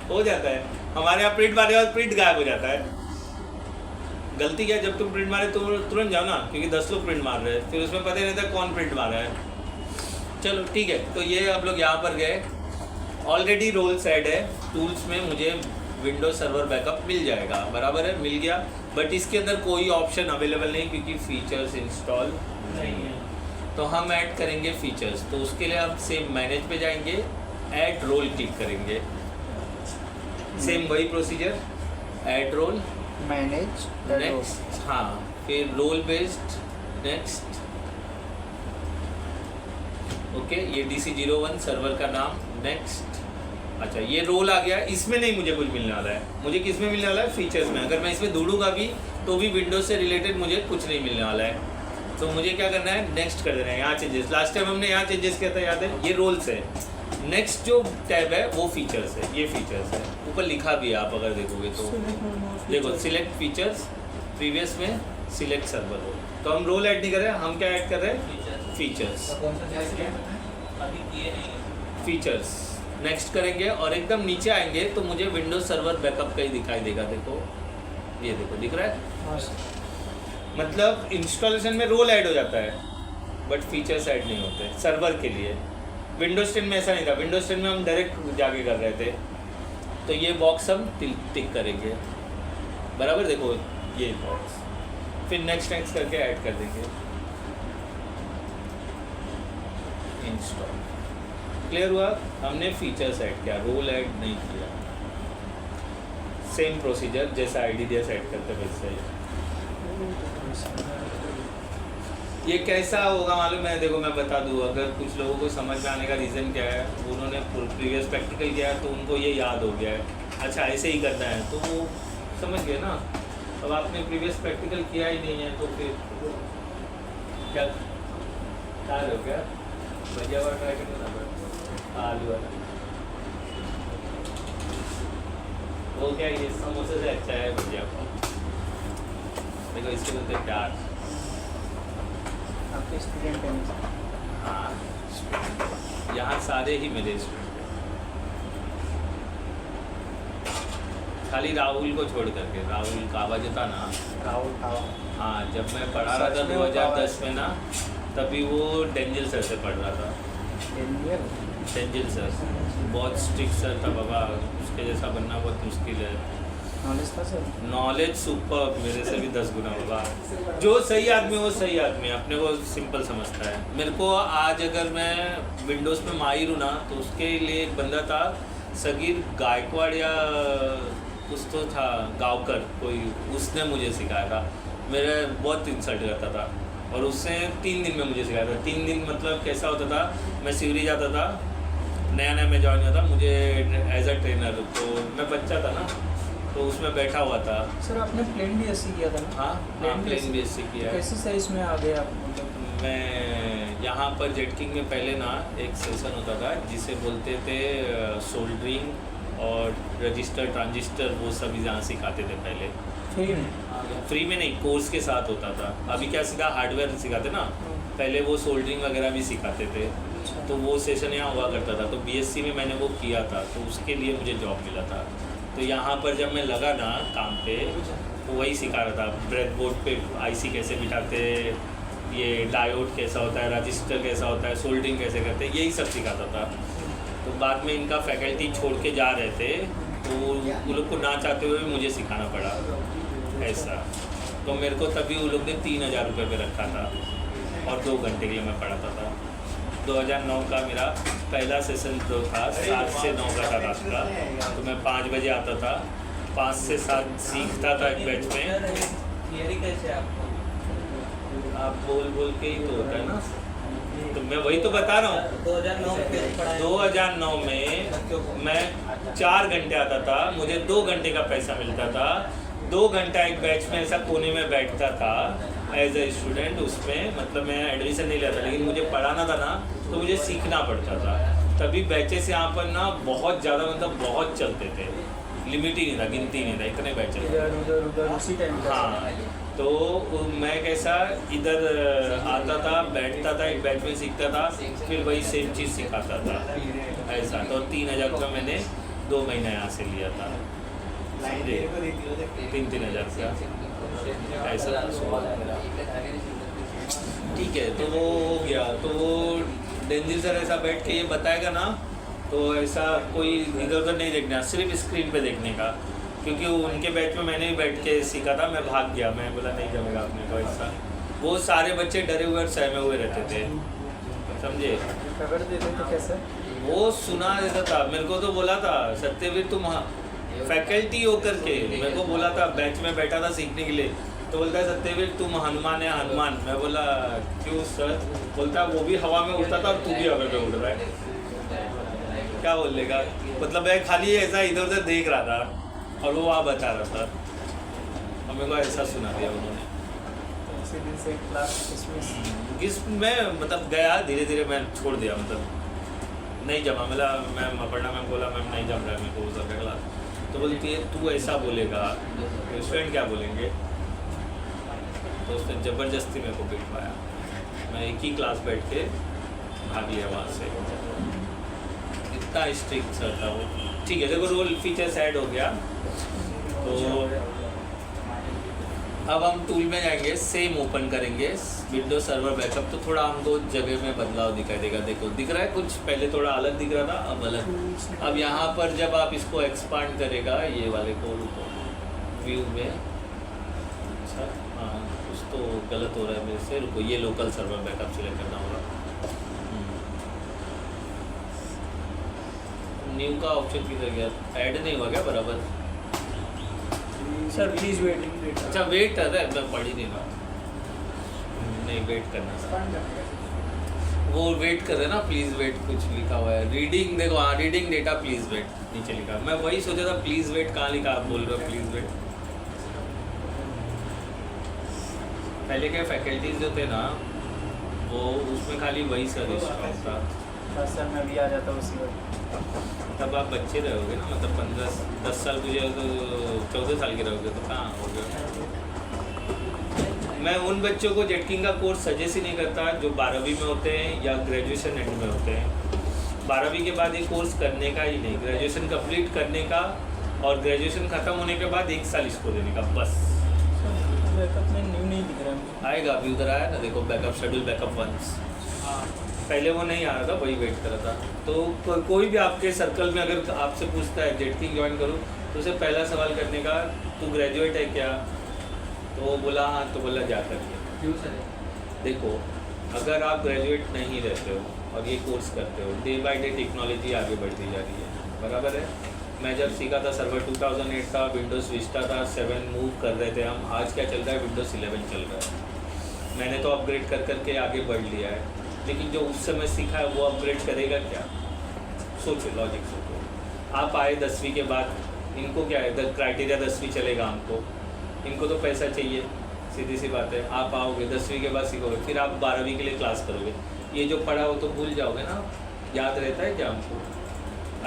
हो जाता है। हमारे यहाँ प्रिंट मारे बाद प्रिंट गायब हो जाता है। गलती क्या है, जब तुम प्रिंट मारे तो तुरंत जाओ ना, क्योंकि 10 लोग प्रिंट मार रहे हैं, फिर उसमें पता ही नहीं था कौन प्रिंट मार रहा है। चलो ठीक है, तो ये हम लोग यहाँ पर गए, ऑलरेडी रोल सेट है। टूल्स में मुझे विंडोज सर्वर बैकअप मिल जाएगा, बराबर है, मिल गया। बट इसके अंदर कोई ऑप्शन अवेलेबल नहीं क्योंकि फीचर्स इंस्टॉल नहीं है। तो हम ऐड करेंगे फीचर्स, तो उसके लिए आप सेम मैनेज पे जाएंगे, ऐड रोल क्लिक करेंगे, सेम वही procedure, add role, manage next, हाँ फिर रोल बेस्ड, नेक्स्ट, ओके। ये DC01 सर्वर का नाम, नेक्स्ट। अच्छा ये रोल आ गया, इसमें नहीं मुझे कुछ मिलने वाला है, मुझे किस में मिलने वाला है, फीचर्स में। अगर मैं इसमें ढूंढूंगा भी तो भी विंडोज से रिलेटेड मुझे कुछ नहीं मिलने वाला है। तो मुझे क्या करना है, नेक्स्ट कर देना है। यहाँ चेंजेस, लास्ट टाइम हमने यहाँ चेंजेस किया था, याद है, ये रोल्स है। नेक्स्ट जो टैब है वो फीचर्स है, ये फीचर्स है, ऊपर लिखा भी है, आप अगर देखोगे तो देखो, सिलेक्ट फीचर्स, प्रीवियस में सिलेक्ट सर्वर हो। तो हम रोल ऐड नहीं कर रहे हैं, हम क्या ऐड कर रहे हैं, फीचर्स, अभी किए नहीं है। फीचर्स। नेक्स्ट करेंगे और एकदम नीचे आएंगे तो मुझे विंडोज सर्वर बैकअप का ही दिखाई देगा। देखो ये देखो, दिख रहा है, मतलब इंस्टॉलेशन में रोल ऐड हो जाता है बट फीचर्स ऐड नहीं होते सर्वर के लिए। विंडोज 10 में ऐसा नहीं था, विंडोज 10 में हम डायरेक्ट जाके कर रहे थे। तो ये बॉक्स हम टिक करेंगे, बराबर, देखो ये बॉक्स, फिर नेक्स्ट करके ऐड कर देंगे, इंस्टॉल। क्लियर हुआ? हमने फीचर्स ऐड किया, रोल ऐड नहीं किया। सेम प्रोसीजर जैसा IDDS ऐड करते वैसे ही। ये कैसा होगा मालूम है? देखो मैं बता दूँ, अगर कुछ लोगों को समझ में आने का रीज़न क्या है, उन्होंने प्रीवियस प्रैक्टिकल किया है तो उनको ये याद हो गया है, अच्छा ऐसे ही करना है, तो वो समझ गए ना। अब आपने प्रीवियस प्रैक्टिकल किया ही नहीं है तो फिर क्या हो गया? भजिया वाला ट्राई करना पड़ा, आलू वाला वो क्या, ये समोसे से अच्छा है भजिया को। देखो इसके बोलते हैं प्यार। आपके स्टूडेंट हैं? हाँ, यहाँ सारे ही मेरे स्टूडेंट हैं, खाली राहुल को छोड़ करके। राहुल कावा जो था ना, राहुल खावा। हाँ, जब मैं पढ़ा रहा था 2010 में ना, तभी वो डेंजल सर से पढ़ रहा था। डेंजल सर बहुत स्ट्रिक्ट सर था बाबा, उसके जैसा बनना बहुत मुश्किल है। नॉलेज था सर? नॉलेज सुपर, मेरे से भी 10 गुना बाबा। जो सही आदमी वो सही आदमी है, अपने को सिंपल समझता है। मेरे को आज अगर मैं विंडोज़ में माहिर हूँ ना, तो उसके लिए एक बंदा था सगीर गायकवाड़ या कुछ तो था, गाँवकर कोई, उसने मुझे सिखाया था। मेरा बहुत इंसल्ट करता था और उसने 3 दिन में मुझे सिखाया था। 3 दिन मतलब कैसा होता था, मैं सिवरी जाता था, नया नया मैं ज्वाइन हुआ था, मुझे एज अ ट्रेनर, तो मैं बच्चा था ना, तो उसमें बैठा हुआ था। सर आपने प्लेन BSc किया था ना? हाँ, प्लेन BSc किया है। कैसे सर इसमें आ गए आप? मैं यहाँ पर जेट किंग में पहले ना एक सेशन होता था जिसे बोलते थे सोल्डरिंग और रजिस्टर ट्रांजिस्टर, वो सब यहाँ सिखाते थे पहले। फ्री में? फ्री में नहीं, कोर्स के साथ होता था। अभी क्या सीधा हार्डवेयर सिखाते ना, पहले वो सोल्डरिंग वगैरह भी सिखाते थे, तो वो सेशन यहाँ हुआ करता था। तो BSc में मैंने वो किया था, तो उसके लिए मुझे जॉब मिला था। तो यहाँ पर जब मैं लगा ना काम पे, तो वही सिखा रहा था, ब्रेड बोर्ड पे IC कैसे बिठाते, ये डायोड कैसा होता है, रजिस्टर कैसा होता है, सोल्डरिंग कैसे करते हैं, यही सब सिखाता था। तो बाद में इनका फैकल्टी छोड़ के जा रहे थे, तो वो लोग को ना चाहते हुए मुझे सिखाना पड़ा ऐसा। तो मेरे को तभी वो लोग ने 3000 रुपये पे रखा था और 2 घंटे के लिए मैं पढ़ाता था। 2009 का मेरा पहला सेशन जो था, 7 से 9 का था रात का, तो मैं 5 बजे आता था, 5 से 7 सीखता था एक बैच में। थियरी कैसे आपको? आप बोल के ही तो होता है ना, तो मैं वही तो बता रहा हूँ। 2009 में मैं 4 घंटे आता था, मुझे 2 घंटे का पैसा मिलता था। 2 घंटा एक बैच में ऐसा कोने में बैठता था एज ए स्टूडेंट। उसमें मतलब मैं एडमिशन नहीं लेता, लेकिन मुझे पढ़ाना था ना, तो मुझे सीखना पड़ता था। तभी बैचेस यहाँ पर ना बहुत ज़्यादा, मतलब बहुत चलते थे, लिमिट ही नहीं था, गिनती नहीं था, इतने बैचेस। उधर उसी टाइम? हाँ, तो मैं कैसा इधर आता था, बैठता था, एक बैच में सीखता था, फिर वही सेम चीज़ सिखाता था ऐसा। तो 3000 रुपये मैंने 2 महीने यहाँ से लिया था, समझे? 3-3000 रुपया ऐसा था। ठीक है, तो वो हो गया। तो वो डेंजिल सर ऐसा बैठ के ये बताएगा ना, तो ऐसा कोई इधर उधर नहीं देखना, सिर्फ स्क्रीन पे देखने का। क्योंकि उनके बैच में मैंने भी बैठ के सीखा था, मैं भाग गया, मैं बोला नहीं जमेगा अपने को ऐसा। वो सारे बच्चे डरे हुए और सहमे हुए रहते थे, समझे? खबर देते थे कैसे? वो सुना देता था मेरे को, तो बोला था सत्यवीर तुम फैकल्टी होकर के, मेरे को बोला था, बैच में बैठा था सीखने के लिए, तो बोलता है सत्यवीर तुम हनुमान है हनुमान। मैं बोला क्यों सर? बोलता वो भी हवा में उड़ता था और तू भी हवा में उड़ रहा है, क्या बोलेगा? मतलब मैं खाली ऐसा इधर उधर देख रहा था और वो वहाँ बता रहा था, और मेरे को ऐसा सुना दिया उन्होंने। उसी दिन से क्लास मैं मतलब गया, धीरे धीरे मैं छोड़ दिया, मतलब नहीं जमा। मेरा मैम अपर्णा मैम बोला मैम नहीं जम रहा है मेरे को सर का क्लास। तो बोलती है तू ऐसा बोलेगा तो स्टूडेंट क्या बोलेंगे? तो उसने ज़बरदस्ती मेरे को बिठवाया, मैं एक ही क्लास बैठ के भाग लिया वहाँ से। इतना स्ट्रिक्ट सर था वो। ठीक है, देखो रोल फीचर्स ऐड हो गया। तो अब हम टूल में जाएंगे, सेम ओपन करेंगे विंडोज सर्वर बैकअप। तो थोड़ा हमको जगह में बदलाव दिखाई देगा। देखो दिख रहा है कुछ, पहले थोड़ा अलग दिख रहा था, अब अलग। अब यहाँ पर जब आप इसको एक्सपांड करेगा, ये वाले को व्यू में, अच्छा हाँ कुछ तो गलत हो रहा है मेरे से, रुको, ये लोकल सर्वर बैकअप सिलेक्ट करना होगा। न्यू का ऑप्शन किधर गया? ऐड नहीं हुआ क्या बराबर? Sir please wait. अच्छा वेट कर रहा है, मैं पढ़ ही नहीं रहा। नहीं वेट करना सर, वो वेट कर रहे हैं ना, प्लीज़ वेट कुछ लिखा हुआ है। रीडिंग देखो, हाँ रीडिंग डेटा प्लीज़ वेट नीचे लिखा। मैं वही सोचा था प्लीज़ वेट कहाँ लिखा, आप बोल रहे हो प्लीज़ वेट। पहले के फैकल्टीज जो थे ना वो उसमें खाली वही सर्विस था। बस सर मैं भी आ जाता हूँ उसी वक्त। तब आप बच्चे रहोगे ना, मतलब 10 साल मुझे तो 14 साल के रहोगे तो कहाँ हो गए। मैं उन बच्चों को जेटकिंग का कोर्स सजेस्ट ही नहीं करता जो 12वीं में होते हैं या ग्रेजुएशन एंड में होते हैं। 12वीं के बाद ये कोर्स करने का ही नहीं, ग्रेजुएशन कंप्लीट करने का और ग्रेजुएशन ख़त्म होने के बाद 1 साल इसको देने का बस। बैकअप में न्यू नहीं दिख रहा है मुझे। आएगा अभी, उधर आया ना देखो, बैकअप शेड्यूल बैकअप वंस। पहले वो नहीं आ रहा था, वही वेट कर रहा था। तो कोई भी आपके सर्कल में अगर आपसे पूछता है जेटकिंग ज्वाइन करूँ तो उसे पहला सवाल करने का, तू ग्रेजुएट है क्या? तो वो बोला हाँ, तो बोला जा करके। क्यों सर? देखो अगर आप ग्रेजुएट नहीं रहते हो और ये कोर्स करते हो, डे बाय डे टेक्नोलॉजी आगे बढ़ती जा रही है, बराबर है। मैं जब सीखा था सर्वर 2008 था, विंडोज़ विस्टा था, 7 मूव कर रहे थे हम। आज क्या चल रहा है? विंडोज़ 11 चल रहा है। मैंने तो अपग्रेड कर करके आगे बढ़ लिया है, लेकिन जो उस समय सीखा है वो अपग्रेड करेगा क्या? सोचो, लॉजिक सोचो। आप आए 10वीं के बाद, इनको क्या है, क्राइटेरिया 10वीं चलेगा हमको, इनको तो पैसा चाहिए, सीधी सी बात है। आप आओगे 10वीं के बाद सीखोगे, फिर आप 12वीं के लिए क्लास करोगे, ये जो पढ़ा हो तो भूल जाओगे ना। याद रहता है क्या हमको?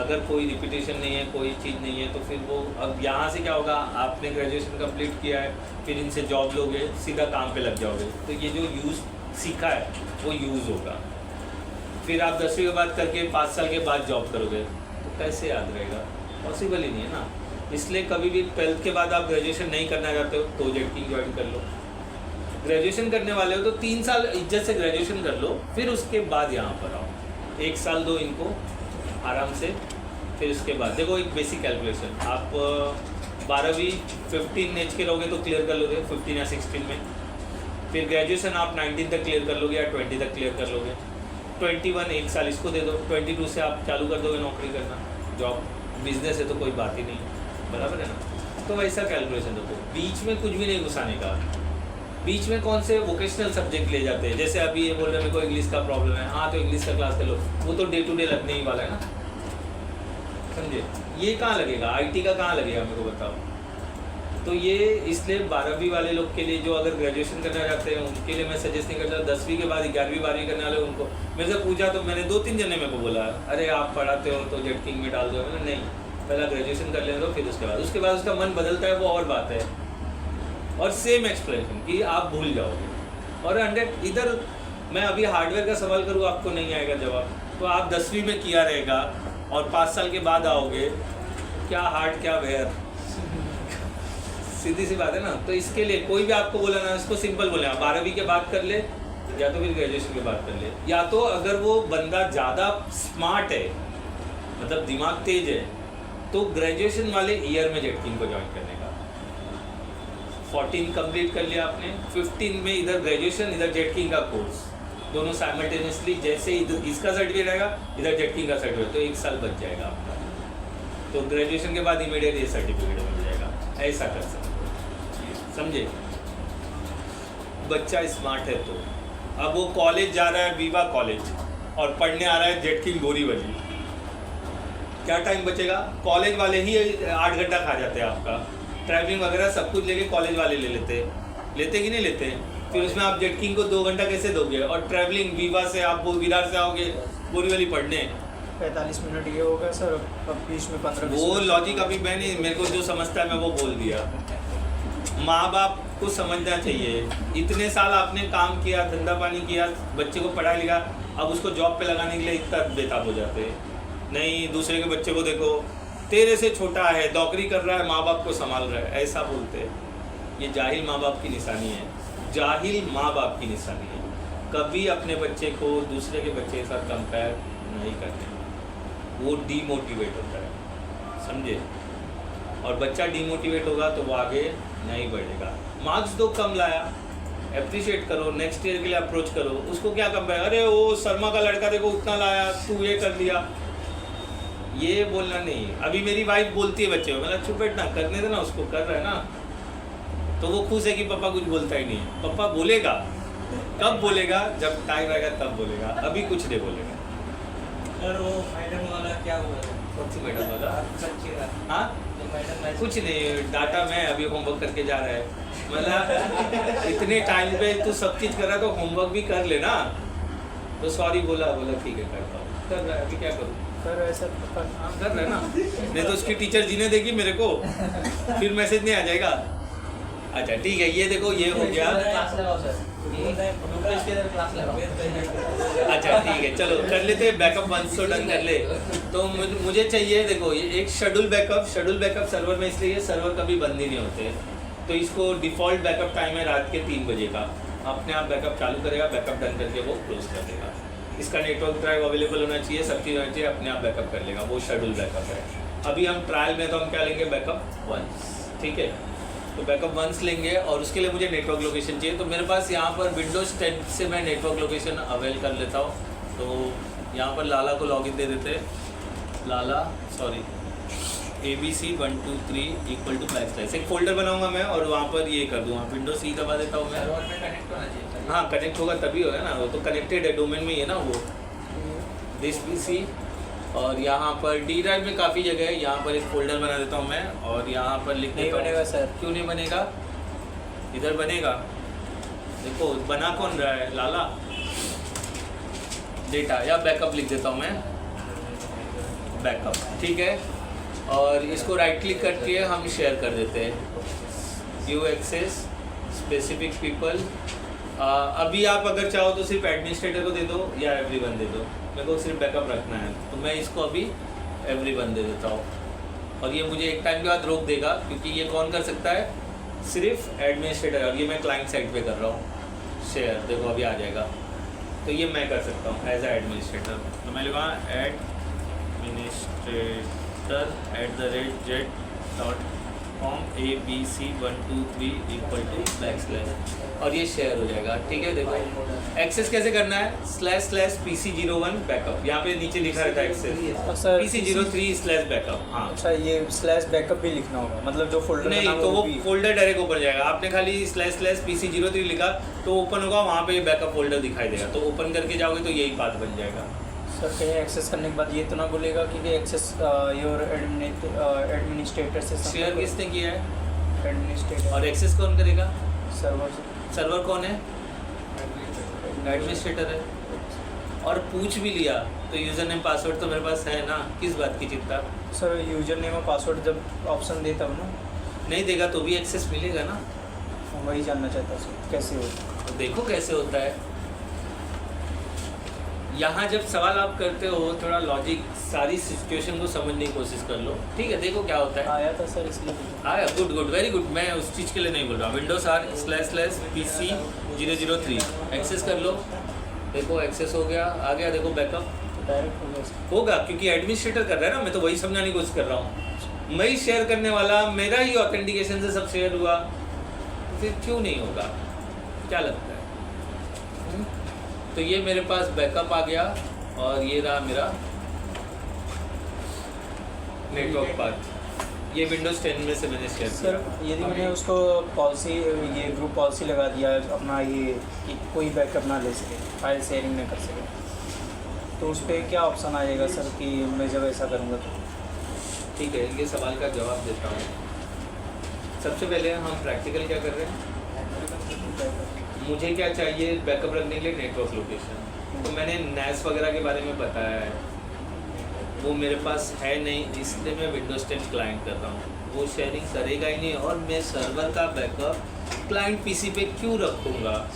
अगर कोई रिपीटेशन नहीं है, कोई चीज़ नहीं है, तो फिर वो अब यहाँ से क्या होगा, आपने ग्रेजुएशन कंप्लीट किया है, फिर इनसे जॉब लोगे, सीधा काम पे लग जाओगे, तो ये जो यूज़ सीखा है वो यूज़ होगा। फिर आप 10वीं के बाद करके 5 साल के बाद जॉब करोगे तो कैसे याद रहेगा? पॉसिबल ही नहीं है ना। इसलिए कभी भी 12th के बाद आप ग्रेजुएशन नहीं करना चाहते हो तो जेटकिंग ज्वाइन कर लो। ग्रेजुएशन करने वाले हो तो 3 साल इज्जत से ग्रेजुएशन कर लो, फिर उसके बाद यहाँ पर आओ। 1 साल दो इनको आराम से, फिर उसके बाद देखो एक बेसिक कैलकुलेशन। आप 12वीं 15 एज के रहोगे तो क्लियर कर लोगे 15 या 16 में। फिर ग्रेजुएशन आप 19 तक क्लियर कर लोगे या 20 तक क्लियर कर लोगे। 21 1 साल इसको दे दो, 22 से आप चालू कर दोगे नौकरी करना, जॉब। बिजनेस है तो कोई बात ही नहीं, बराबर है ना। तो वैसा कैलकुलेशन रखो, बीच में कुछ भी नहीं घुसाने का। बीच में कौन से वोकेशनल सब्जेक्ट ले जाते हैं, जैसे अभी ये बोल रहे हैं मेरे को इंग्लिश का प्रॉब्लम है, हाँ तो इंग्लिश का क्लास कर लो, वो तो डे टू डे लगने ही वाला है ना, समझे। ये कहाँ लगेगा, आईटी का कहाँ लगेगा मेरे को बताओ। तो ये इसलिए 12वीं वाले लोग के लिए जो अगर ग्रेजुएशन करना चाहते हैं उनके लिए मैं सजेस्ट नहीं करता। 10वीं के बाद 11वीं 12वीं करने वाले उनको मेरे से पूछा तो मैंने 2-3 जने मेरे को बोला, अरे आप पढ़ाते हो तो जेटकिंग में डाल दो। मैंने नहीं, पहला ग्रेजुएशन कर लेने दो, फिर उसके बाद उसका मन बदलता है वो और बात है। और सेम एक्सप्लेनेशन कि आप भूल जाओगे। और 100 इधर मैं अभी हार्डवेयर का सवाल करूँ आपको नहीं आएगा जवाब, तो आप 10वीं में किया रहेगा और 5 साल के बाद आओगे, क्या हार्ड क्या वेयर, सीधी सी बात है ना। तो इसके लिए कोई भी आपको बोला ना, इसको सिंपल बोले, 12वीं के बाद कर ले या तो फिर ग्रेजुएशन के बाद कर ले। या तो अगर वो बंदा ज़्यादा स्मार्ट है, मतलब दिमाग तेज है, तो ग्रेजुएशन वाले ईयर में जेटकिंग को ज्वाइन करने का। 14 कंप्लीट कर लिया आपने, 15 में इधर ग्रेजुएशन इधर जेटकिंग का कोर्स, दोनों साइमल्टेनियसली। जैसे इधर इसका सर्टिफिकेट आएगा इधर जेटकिंग का सर्टिफिकेट, तो 1 साल बच जाएगा आपका। तो ग्रेजुएशन के बाद इमीडिएट ये सर्टिफिकेट मिल जाएगा। ऐसा कर सकते, समझे। बच्चा स्मार्ट है तो अब वो कॉलेज जा रहा है विवा कॉलेज और पढ़ने आ रहा है जेटकिंग बोरीवली, क्या टाइम बचेगा? कॉलेज वाले ही 8 घंटा खा जाते हैं आपका, ट्रैवलिंग वगैरह सब कुछ लेके कॉलेज वाले लेते कि नहीं लेते। फिर उसमें आप जेटकिंग को 2 घंटा कैसे दोगे? और ट्रैवलिंग विवा से आप विरार से आओगे बोरीवली पढ़ने, 45 मिनट ये होगा सर, अब बीच में 15। वो लॉजिक अभी मैंने, मेरे को जो समझता है मैं वो बोल दिया। माँ बाप को समझना चाहिए, इतने साल आपने काम किया, धंधा पानी किया, बच्चे को पढ़ा लिखा, अब उसको जॉब पे लगाने के लिए इतना बेताब हो जाते हैं। नहीं, दूसरे के बच्चे को देखो, तेरे से छोटा है, नौकरी कर रहा है, माँ बाप को संभाल रहा है, ऐसा बोलते हैं। ये जाहिल माँ बाप की निशानी है, जाहिल माँ बाप की निशानी है। कभी अपने बच्चे को दूसरे के बच्चे के साथ कंपेयर नहीं करते, वो डीमोटिवेट होता है, समझे। और बच्चा डीमोटिवेट होगा तो वो आगे नहीं बढ़ेगा। मार्क्स तो कम लाया, अप्रिशिएट करो, नेक्स्ट ईयर के लिए अप्रोच करो। उसको क्या कंपेयर, अरे वो शर्मा का लड़का देखो उतना लाया, तू ये कर लिया, ये बोलना नहीं। अभी मेरी वाइफ बोलती है बच्चे को, मतलब चुप बैठना, करने देना उसको, कर रहा है ना, तो वो खुश है कि पापा कुछ बोलता ही नहीं है। पापा बोलेगा, कब बोलेगा? जब टाइम आएगा तब बोलेगा, अभी कुछ नहीं बोलेगा। सर वो मैडम वाला क्या हुआ? कौन सी मैडम वाला? बच्चे का हाँ जो मैडम कुछ नहीं, डाटा में अभी होमवर्क करके जा रहा है। मतलब इतने टाइम पे तू सब चीज़ कर रहा है तो होमवर्क भी कर लेना। तो सॉरी बोला ठीक है करता हूँ, कर रहा है, अभी क्या करूँ? सर ऐसा हाँ कर रहा है ना, नहीं तो उसकी टीचर जीने देगी मेरे को, फिर मैसेज नहीं आ जाएगा। अच्छा ठीक है, ये देखो ये हो गया। क्लास लगाओ सर, इसके अंदर क्लास लगाओ। अच्छा ठीक है, चलो कर लेते हैं बैकअप वंस तो डन कर ले। तो मुझे चाहिए, देखो ये एक शेड्यूल बैकअप सर्वर में, इसलिए सर्वर कभी बंद ही नहीं होते। तो इसको डिफ़ॉल्ट बैकअप टाइम है रात के 3 बजे का, अपने आप बैकअप चालू करेगा, बैकअप डन करके वो क्लोज कर देगा। इसका नेटवर्क ड्राइव अवेलेबल होना चाहिए, सब चीज़ होना चाहिए, अपने आप बैकअप कर लेगा, वो शेड्यूल बैकअप है। अभी हम ट्रायल में तो हम क्या लेंगे, बैकअप वंस, ठीक है। तो बैकअप वंस लेंगे और उसके लिए मुझे नेटवर्क लोकेशन चाहिए। तो मेरे पास यहाँ पर विंडोज़ 10 से मैं नेटवर्क लोकेशन अवेल कर लेता हूँ। तो यहाँ पर लाला को लॉगिन दे देते हैं, लाला ABC123 इक्वल टू // एक फोल्डर बनाऊंगा मैं और वहाँ पर ये कर दूँगा, विंडोज C दबा देता हूँ मैं। सर्वर में कनेक्ट होना चाहिए सर। हाँ कनेक्ट होगा तभी होगा ना, वो तो कनेक्टेड है, डोमेन में ही है ना वो, दिस PC। और यहाँ पर डी ड्राइव में काफ़ी जगह है, यहाँ पर एक फोल्डर बना देता हूँ मैं और यहाँ पर लिख नहीं देता हूँ। बनेगा सर। क्यों नहीं बनेगा? इधर बनेगा, देखो बना कौन रहा है, लाला। डेटा या बैकअप लिख देता हूँ मैं, बैकअप, ठीक है। और इसको राइट क्लिक करके हम शेयर कर देते हैं, यू एक्सेस स्पेसिफिक पीपल। अभी आप अगर चाहो तो सिर्फ एडमिनिस्ट्रेटर को दे दो या एवरीवन दे दो, मेरे को सिर्फ बैकअप रखना है तो मैं इसको अभी एवरीवन दे देता हूँ। और ये मुझे एक टाइम के बाद रोक देगा, क्योंकि ये कौन कर सकता है, सिर्फ एडमिनिस्ट्रेटर। और ये मैं क्लाइंट साइड पे कर रहा हूँ शेयर, देखो अभी आ जाएगा। तो ये मैं कर सकता हूँ एज ए एडमिनिस्ट्रेटर। तो मैं लिखा administrator@jet.com ABC123 / और ये शेयर हो जाएगा, ठीक है। देखो एक्सेस कैसे करना है, //PC01 बैकअप, यहाँ पे नीचे लिखा रहता है एक्सेस, सर PC03 बैकअप। हाँ अच्छा, ये /बैकअप भी लिखना होगा, मतलब जो फोल्डर नहीं तो वो फोल्डर डायरेक्ट ऊपर जाएगा। आपने खाली //PC03 लिखा तो ओपन होगा, वहाँ पे बैकअप फोल्डर दिखाई देगा, तो ओपन करके जाओगे तो यही पाथ बन जाएगा। सर कहीं एक्सेस करने के बाद ये तो ना बोलेगा कि एक्सेस योर एडमिनिस्ट्रेटर से शेयर किसने किया है एडमिनिस्ट्रेटर और एक्सेस कौन करेगा? सर्वर से। सर्वर कौन है? एडमिनिस्ट्रेटर है। और पूछ भी लिया तो यूज़र नेम पासवर्ड तो मेरे पास है ना, किस बात की चिंता? सर यूजर नेम और पासवर्ड जब ऑप्शन दे तब ना, नहीं देगा तो भी एक्सेस मिलेगा ना। वही जानना चाहता सर कैसे हो। तो देखो कैसे होता है। यहाँ जब सवाल आप करते हो थोड़ा लॉजिक, सारी सिचुएशन को समझने की कोशिश कर लो, ठीक है। देखो क्या होता है। आया था सर इसलिए। आया, गुड वेरी गुड। मैं उस चीज़ के लिए नहीं बोल रहा। विंडोज R//PC003 एक्सेस कर लो, देखो एक्सेस हो गया, आ गया। देखो बैकअप डायरेक्ट हो गया सर। होगा क्योंकि एडमिनिस्ट्रेटर कर रहा है ना, मैं तो वही समझाने की कोशिश कर रहा हूँ। मैं ही शेयर करने वाला, मेरा ही ऑथेंटिकेशन से सब शेयर हुआ, तो फिर क्यों नहीं होगा? क्या लगता है? तो ये मेरे पास बैकअप आ गया और ये रहा मेरा नेटवर्क पाथ। ये विंडोज 10 में से मैंने शेयर सर किया। यदि मैंने उसको पॉलिसी, ये ग्रुप पॉलिसी लगा दिया अपना, ये कि कोई बैकअप ना ले सके, फाइल शेयरिंग ना कर सके, तो उस पर क्या ऑप्शन आएगा सर कि मैं जब ऐसा करूँगा तो? ठीक है, ये सवाल का जवाब देता हूँ। सबसे पहले हम प्रैक्टिकल क्या कर रहे हैं। मुझे क्या चाहिए बैकअप रखने के लिए, नेटवर्क लोकेशन। तो मैंने NAS वगैरह के बारे में बताया है, वो मेरे पास है नहीं, इसलिए मैं विंडोज 10 क्लाइंट कर रहा हूँ। वो शेयरिंग करेगा ही नहीं, और मैं सर्वर का बैकअप क्लाइंट पीसी पे क्यों रखूँगा?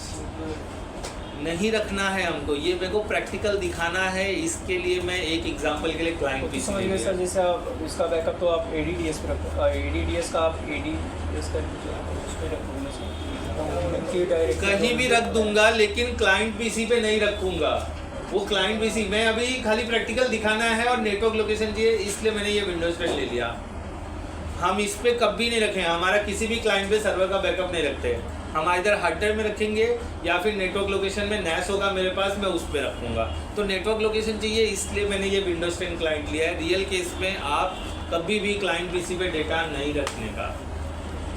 नहीं रखना है हमको, ये मेरे को प्रैक्टिकल दिखाना है। इसके लिए मैं एक एग्जांपल के लिए क्लाइंट पीसी समझ गए सर। जैसे आप इसका बैकअप तो आप ADDS पे रखो, ADDS का आप ADDS का उस पर रखोगे ना सर, डायरेक्ट कहीं भी रख दूंगा, लेकिन क्लाइंट पीसी पे नहीं रखूंगा। वो क्लाइंट पीसी मैं अभी खाली प्रैक्टिकल दिखाना है और नेटवर्क लोकेशन चाहिए, इसलिए मैंने ये विंडोज 10 ले लिया। हम इस पे कभी नहीं रखें, हमारा किसी भी क्लाइंट पे सर्वर का बैकअप नहीं रखते। हम इधर हार्ड ड्राइव में रखेंगे या फिर नेटवर्क लोकेशन में NAS होगा मेरे पास, मैं उस पर रखूँगा। तो नेटवर्क लोकेशन चाहिए, इसलिए मैंने ये विंडोज 10 क्लाइंट लिया है। रियल केस में आप कभी भी क्लाइंट पीसी पे डेटा नहीं रखने का,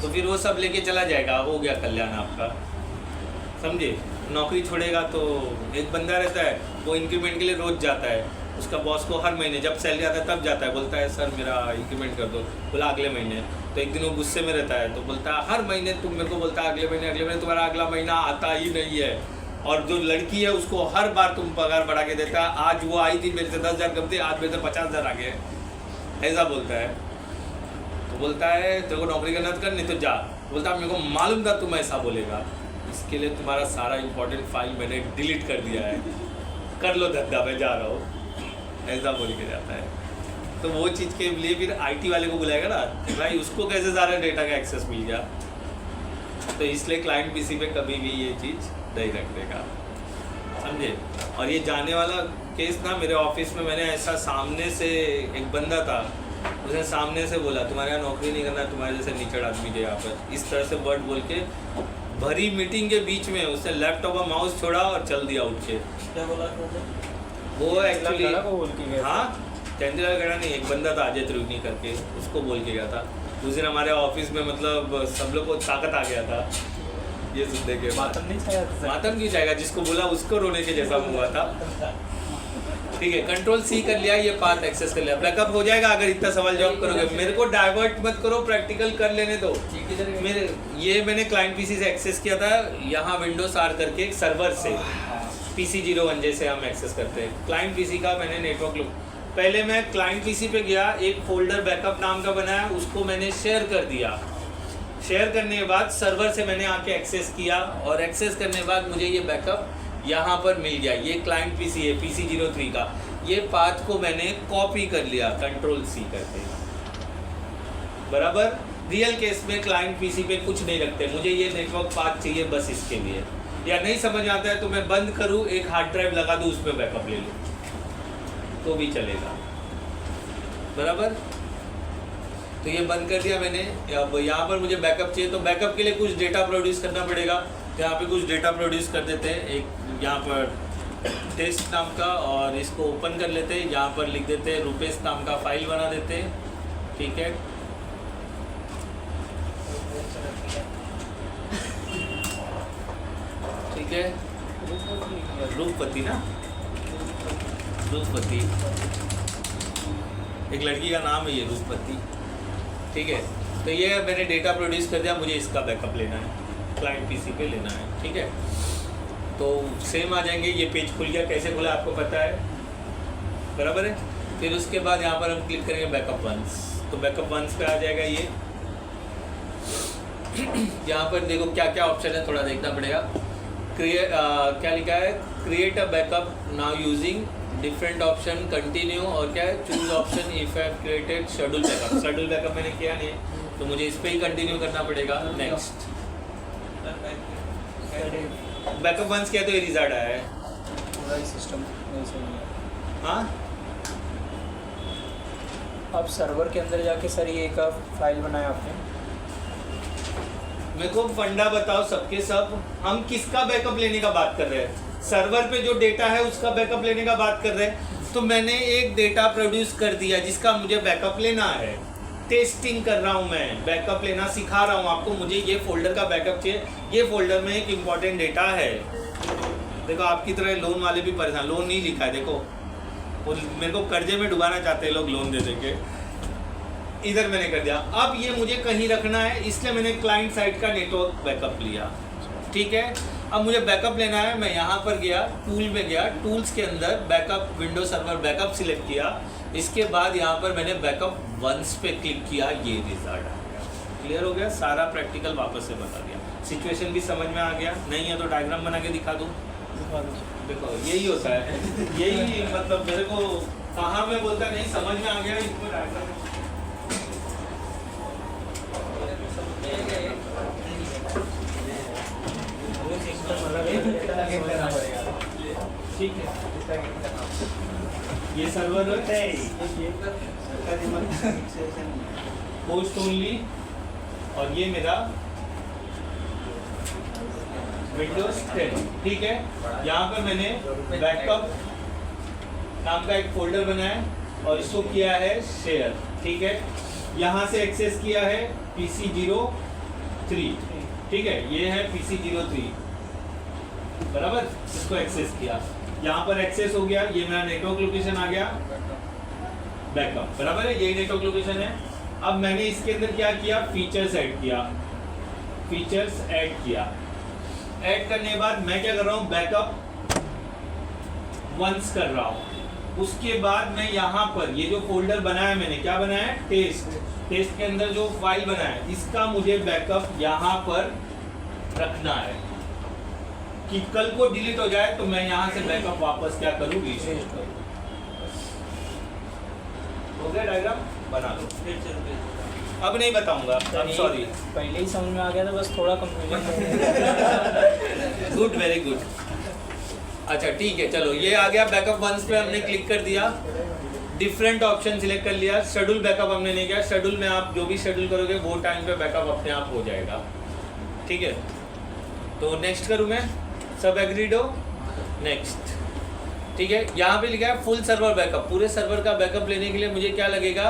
तो फिर वो सब लेके चला जाएगा, हो गया कल्याण आपका, समझे। नौकरी छोड़ेगा तो एक बंदा रहता है, वो इंक्रीमेंट के लिए रोज़ जाता है, उसका बॉस को हर महीने जब सैलरी आता है तब जाता है, बोलता है सर मेरा इंक्रीमेंट कर दो, बोला अगले महीने। तो एक दिन वो गुस्से में रहता है, तो बोलता है हर महीने तुम मेरे को बोलता है अगले महीने, तुम्हारा अगला महीना आता ही नहीं है। और जो लड़की है उसको हर बार तुम पगार बढ़ा के देता है, आज वो आई थी मेरे से 10,000 कम थे, आज मेरे से 50,000 आ गए, ऐसा बोलता है। तो बोलता है तेरे को नौकरी करना तो कर, नहीं तो जा। बोलता है मेरे को मालूम था तुम ऐसा बोलेगा, इसके लिए तुम्हारा सारा इंपॉर्टेंट फाइल मैंने डिलीट कर दिया है, कर लो धंधा, मैं जा रहा हूँ, ऐसा बोल के जाता है। तो वो चीज़ के लिए फिर IT वाले को बुलाएगा ना कि भाई उसको कैसे सारा डेटा का एक्सेस मिल गया। तो इसलिए क्लाइंट पीसी पे कभी भी ये चीज़ नहीं रखने का, समझे। और ये जाने वाला केस ना, मेरे ऑफिस में मैंने ऐसा सामने से एक बंदा था, उसने सामने से बोला तुम्हारे यहाँ नौकरी नहीं करना, तुम्हारे जैसे निचड़ आदमी के यहाँ पर, इस तरह से वर्ड बोल के भरी मीटिंग के बीच में उसने लैपटॉप और माउस छोड़ा और चल दिया उठ के। क्या बोला वो एक्चुअली बोल के गया। हाँ, चंद्रलाल गड़ा नहीं, एक बंदा था अजय त्रिवेणी करके, उसको बोल के गया था। उस दिन हमारे ऑफिस में मतलब सब लोग को ताकत आ गया था ये सुनने के। मातम नहीं चाहिए, मातम क्यों जाएगा, जिसको बोला उसको रोने के जैसा हुआ था। ठीक है, Ctrl+C कर लिया, ये पाथ एक्सेस कर लिया, बैकअप हो जाएगा। अगर इतना सवाल जवाब करोगे, मेरे को डाइवर्ट मत करो, प्रैक्टिकल कर लेने दो। मेरे ये मैंने क्लाइंट पीसी से एक्सेस किया था, यहाँ विंडोज R करके एक सर्वर से PC01 जैसे हम एक्सेस करते हैं। क्लाइंट पीसी का मैंने नेटवर्क पहले मैं क्लाइंट पीसी पे गया, एक फोल्डर बैकअप नाम का बनाया, उसको मैंने शेयर कर दिया। शेयर करने के बाद सर्वर से मैंने आके एक्सेस किया, और एक्सेस करने के बाद मुझे ये बैकअप यहाँ पर मिल गया। ये क्लाइंट पीसी है PC03 का, ये पाथ को मैंने कॉपी कर लिया Ctrl+C करके, बराबर। रियल केस में क्लाइंट पीसी पे कुछ नहीं रखते, मुझे ये नेटवर्क पाथ चाहिए बस इसके लिए। या नहीं समझ आता है तो मैं बंद करूँ, एक हार्ड ड्राइव लगा दूँ, उस पर बैकअप ले लूँ तो भी चलेगा, बराबर। तो ये बंद कर दिया मैंने। अब यहाँ पर मुझे बैकअप चाहिए, तो बैकअप के लिए कुछ डेटा प्रोड्यूस करना पड़ेगा। तो यहाँ पे कुछ डेटा प्रोड्यूस कर देते हैं, एक यहाँ पर टेस्ट नाम का, और इसको ओपन कर लेते हैं। यहाँ पर लिख देते हैं रुपेश नाम का फाइल बना देते हैं, ठीक है। ठीक है, रूपपति ना, रूपपति एक लड़की का नाम है ये, रूपपति, ठीक है। तो ये मैंने डेटा प्रोड्यूस कर दिया, मुझे इसका बैकअप लेना है, क्लाइंट पीसी पे लेना है, ठीक है। तो सेम आ जाएंगे, ये पेज खुल गया, कैसे खुला आपको पता है, बराबर है। फिर उसके बाद यहाँ पर हम क्लिक करेंगे बैकअप वंस, तो बैकअप वंस पे आ जाएगा ये। यहाँ पर देखो क्या क्या ऑप्शन है, थोड़ा देखना पड़ेगा। क्या लिखा है, create a backup now using different option, continue, और क्या है, choose option if I have created schedule backup. Schedule backup मैंने किया नहीं, तो मुझे इस पर ही कंटिन्यू करना पड़ेगा। नेक्स्ट, बैकअप वंस किया तो ये रिजल्ट आया है पूरा ही सिस्टम ऐसे ही है। हाँ। अब सर्वर के अंदर जाके सर ये एक फाइल बनाया आपने, मेरे को फंडा बताओ सबके सब, हम किसका बैकअप लेने का बात कर रहे हैं। सर्वर पे जो डेटा है उसका बैकअप लेने का बात कर रहे हैं। तो मैंने एक डेटा प्रोड्यूस कर दिया जिसका मुझे बैकअप लेना है, टेस्टिंग कर रहा हूँ मैं, बैकअप लेना सिखा रहा हूँ आपको। मुझे ये फोल्डर का बैकअप चाहिए, ये फोल्डर में एक इम्पॉर्टेंट डेटा है। देखो आपकी तरह लोन वाले भी परेशान, लोन नहीं लिखा है, देखो वो मेरे को कर्जे में डुबाना चाहते हैं लोग लोन दे देके, इधर मैंने कर दिया। अब ये मुझे कहीं रखना है, इसलिए मैंने क्लाइंट साइड का नेटवर्क बैकअप लिया, ठीक है। अब मुझे बैकअप लेना है, मैं यहाँ पर गया, टूल में गया, टूल्स के अंदर backup, window server backup select किया। इसके बाद यहाँ पर मैंने बैकअप वंस पे क्लिक किया, ये रिजल्ट आ गया। क्लियर हो गया, सारा प्रैक्टिकल वापस से बता दिया, सिचुएशन भी समझ में आ गया। नहीं है तो डायग्राम बना के दिखा दूँ, देखो यही होता है, यही मतलब मेरे को कहाँ में बोलता नहीं समझ में आ गया, इसको डायग्राम ठीक है। ये सर्वर है होस्ट ओनली, और ये मेरा विंडोज 10, ठीक है। यहाँ पर मैंने बैकअप नाम का एक फोल्डर बनाया और इसको किया है शेयर, ठीक है। यहाँ से एक्सेस किया है PC03, ठीक है, ये है PC03, बराबर। इसको एक्सेस किया, यहाँ पर एक्सेस हो गया, ये मेरा नेटवर्क लोकेशन आ गया, बैकअप, बराबर है, यही नेटवर्क लोकेशन है। अब मैंने इसके अंदर क्या किया, फीचर्स ऐड किया, फीचर्स ऐड किया। ऐड करने के बाद मैं क्या कर रहा हूँ, बैकअप वंस कर रहा हूँ। उसके बाद मैं यहाँ पर ये जो फोल्डर बनाया मैंने, क्या बनाया है, टेस्ट के अंदर जो फाइल बनाया है, इसका मुझे बैकअप यहाँ पर रखना है कि कल को डिलीट हो जाए तो मैं यहाँ से बैकअप वापस क्या करूँ, रीस्टोर करूँ। हो गया डायग्राम, बना लो। अब नहीं बताऊंगा, सॉरी, पहले ही समझ में आ गया था, बस थोड़ा कंफ्यूजन। Good, very good. अच्छा ठीक है, चलो ये आ गया। बैकअप वंस पे हमने क्लिक कर दिया, डिफरेंट ऑप्शन सिलेक्ट कर लिया। शेड्यूल बैकअप हमने नहीं किया, शेड्यूल में आप जो भी शेड्यूल करोगे वो टाइम पे बैकअप अपने आप हो जाएगा, ठीक है। तो नेक्स्ट करूँ मैं, सब एग्रीड हो, नेक्स्ट, ठीक है। यहाँ पे लिखा है फुल सर्वर बैकअप। पूरे सर्वर का बैकअप लेने के लिए मुझे क्या लगेगा,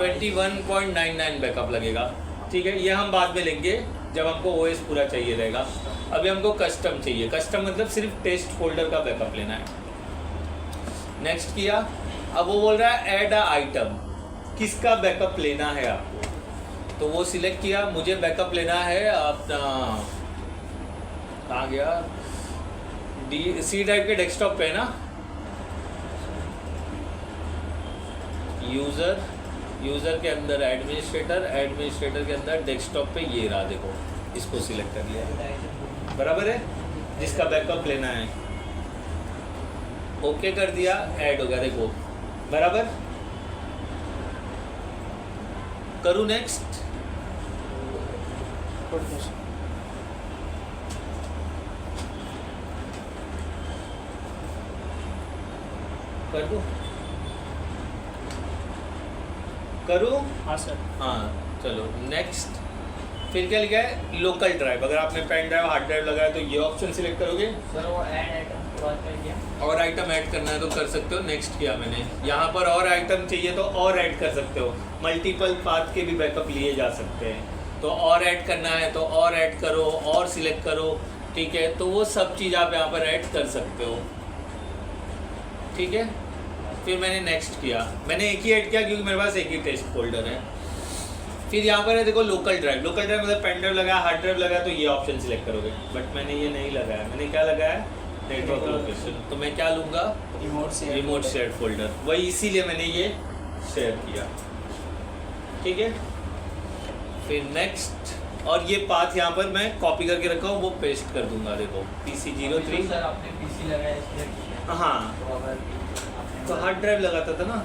21.99 बैकअप लगेगा, ठीक है। ये हम बाद में लेंगे जब हमको ओएस पूरा चाहिए रहेगा। अभी हमको कस्टम चाहिए, कस्टम मतलब सिर्फ टेस्ट फोल्डर का बैकअप लेना है। नेक्स्ट किया, अब वो बोल रहा है ऐड अ आइटम, किसका बैकअप लेना है आपको, तो वो सिलेक्ट किया। मुझे बैकअप लेना है अपना, कहाँ गया, सी ड्राइव के डेस्कटॉप पे है ना, यूज़र के अंदर एडमिनिस्ट्रेटर के अंदर डेस्कटॉप पे ये रहा, देखो इसको सिलेक्ट कर लिया, बराबर है, जिसका बैकअप लेना है। ओके कर दिया, ऐड हो गया, देखो बराबर। करूँ नेक्स्ट, कर दूँ, करूँ, हाँ सर। हाँ चलो नेक्स्ट। फिर क्या लिखा है, लोकल ड्राइव। अगर आपने पेन ड्राइव, हार्ड ड्राइव लगाया तो ये ऑप्शन सिलेक्ट करोगे। सर वो ऐड आइटम की बात कर दिया, और आइटम ऐड करना है तो कर सकते हो, नेक्स्ट किया मैंने। यहाँ पर और आइटम चाहिए तो और ऐड कर सकते हो, मल्टीपल पाथ के भी बैकअप लिए जा सकते हैं। तो और ऐड करना है तो और ऐड करो, और सिलेक्ट करो, ठीक है। तो वो सब चीज़ आप यहाँ पर ऐड कर सकते हो, ठीक है। फिर मैंने नेक्स्ट किया, मैंने एक ही ऐड किया क्योंकि मेरे पास एक ही टेस्ट फोल्डर है। फिर यहाँ पर है देखो लोकल ड्राइव मतलब पेन ड्राइव लगाया, हार्ड ड्राइव लगाया तो ये ऑप्शन सिलेक्ट करोगे, बट मैंने ये नहीं लगाया। मैंने क्या लगाया, नेटवर्क लोकेशन। तो मैं क्या लूँगा, रिमोट शेयर फोल्डर, वही इसीलिए मैंने ये शेयर किया, ठीक है। फिर नेक्स्ट, और ये पाथ यहाँ पर मैं कॉपी करके रखा हूँ, वो पेस्ट कर दूंगा, देखो PC03। सर आपने पीसी लगाया इसलिए, हाँ तो अगर तो हार्ड ड्राइव लगाता था ना,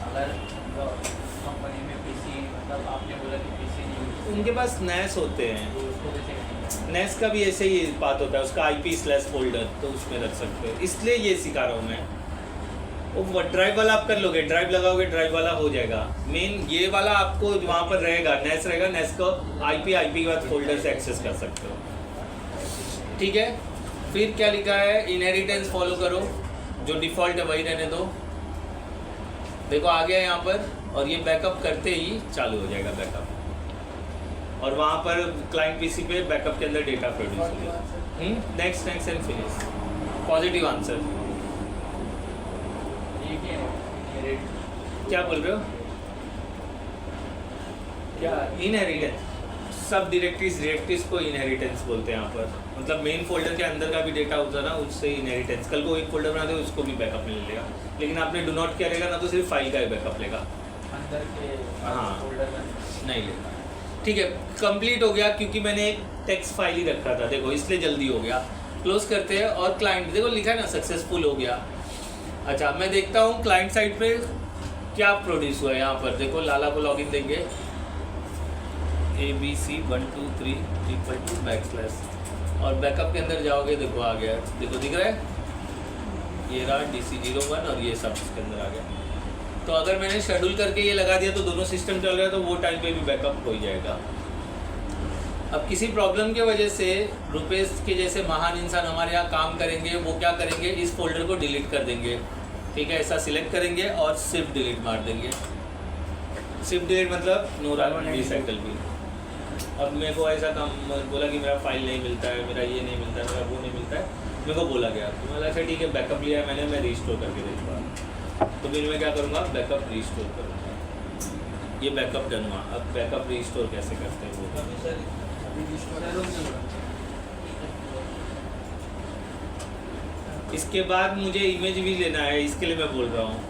अगर कंपनी में पीसी, मतलब आपने बोला कि पीसी नहीं, उनके पास नैस होते हैं, तो उसको कैसे करेंगे? नैस का भी ऐसे ही बात होता है, उसका IP/फोल्डर, तो उसमें रख सकते हो, इसलिए ये सिखा रहा हूँ मैं। वो ड्राइव वाला आप कर लोगे, ड्राइव लगाओगे, ड्राइव वाला हो जाएगा। मेन ये वाला आपको वहाँ पर रहेगा, नैस रहेगा, नैस को IP के बाद फोल्डर से एक्सेस कर सकते हो, ठीक है। फिर क्या लिखा है, इनहेरिटेंस फॉलो करो, जो डिफ़ॉल्ट है वही रहने दो। देखो आ गया यहाँ पर, और ये बैकअप करते ही चालू हो जाएगा बैकअप, और वहाँ पर क्लाइंट पीसी पे बैकअप के अंदर डेटा प्रोड्यूस हो गया। Next and finish, positive answer. क्या बोल रहे हो, क्या इनहेरिटेंस, सब डायरेक्टरीज को इनहेरिटेंस बोलते हैं यहाँ पर। मतलब मेन फोल्डर के अंदर का भी डेटा होता है ना, उससे इनहेरिटेंस। कल को एक फोल्डर बना दे, उसको भी बैकअप मिल लेगा, लेकिन आपने डू नॉट किया रहेगा ना, तो सिर्फ फाइल का ही बैकअप लेगा, अंदर के हाँ। फोल्डर में नहीं लेगा, ठीक है। कंप्लीट हो गया क्योंकि मैंने एक टेक्स्ट फाइल ही रखा था, देखो इसलिए जल्दी हो गया। क्लोज करते हैं, और क्लाइंट देखो लिखा है ना, सक्सेसफुल हो गया। अच्छा मैं देखता हूँ क्लाइंट साइड पे क्या प्रोड्यूस हुआ है। यहाँ पर देखो लाला को लॉगिन देंगे, ABC123 और बैकअप के अंदर जाओगे, देखो आ गया, देखो दिख रहा है, ये रहा DC01 और ये सब इसके अंदर आ गया। तो अगर मैंने शेड्यूल करके ये लगा दिया तो दोनों सिस्टम चल रहा है, तो वो टाइम पे भी बैकअप हो ही जाएगा। अब किसी प्रॉब्लम की वजह से रुपेश के जैसे महान इंसान हमारे यहाँ काम करेंगे, वो क्या करेंगे, इस फोल्डर को डिलीट कर देंगे। ठीक है, ऐसा सिलेक्ट करेंगे और सिर्फ डिलीट मार देंगे। सिर्फ डिलीट मतलब नो रन रिसाइकल भी। अब मेरे को ऐसा काम बोला कि मेरा फाइल नहीं मिलता है, मेरा ये नहीं मिलता है, मेरा वो नहीं मिलता है, मेरे को बोला गया। तो मैं अच्छा ठीक है, बैकअप लिया मैंने, मैं रिस्टोर करके देखूँगा। तो फिर मैं क्या करूँगा, बैकअप रिस्टोर करूँगा। ये बैकअप डन हुआ। अब बैकअप रिस्टोर कैसे करते हैं वो, अभी सर इसके बाद मुझे इमेज भी लेना है, इसके लिए मैं बोल रहा हूँ।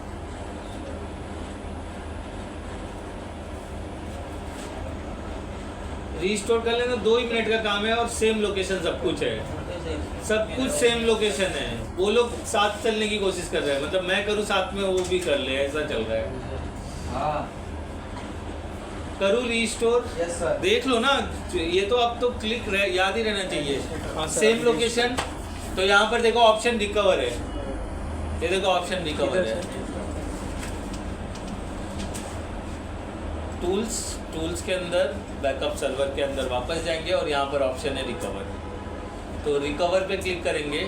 रिस्टोर कर लेना 2 ही मिनट का काम है और सेम लोकेशन सब कुछ है, सब कुछ सेम लोकेशन है। वो लोग साथ चलने की कोशिश कर रहे हैं, मतलब मैं करूँ साथ में वो भी कर ले, ऐसा चल रहा है। हाँ करूँ रिस्टोर, यस सर। देख लो ना, ये तो अब तो क्लिक याद ही रहना चाहिए। हाँ सर, सेम अभी लोकेशन। तो यहाँ पर देखो ऑप्शन रिकवर है, ये देखो ऑप्शन रिकवर है। टूल्स के अंदर बैकअप सर्वर के अंदर वापस जाएंगे और यहाँ पर ऑप्शन है रिकवर। तो रिकवर पे क्लिक करेंगे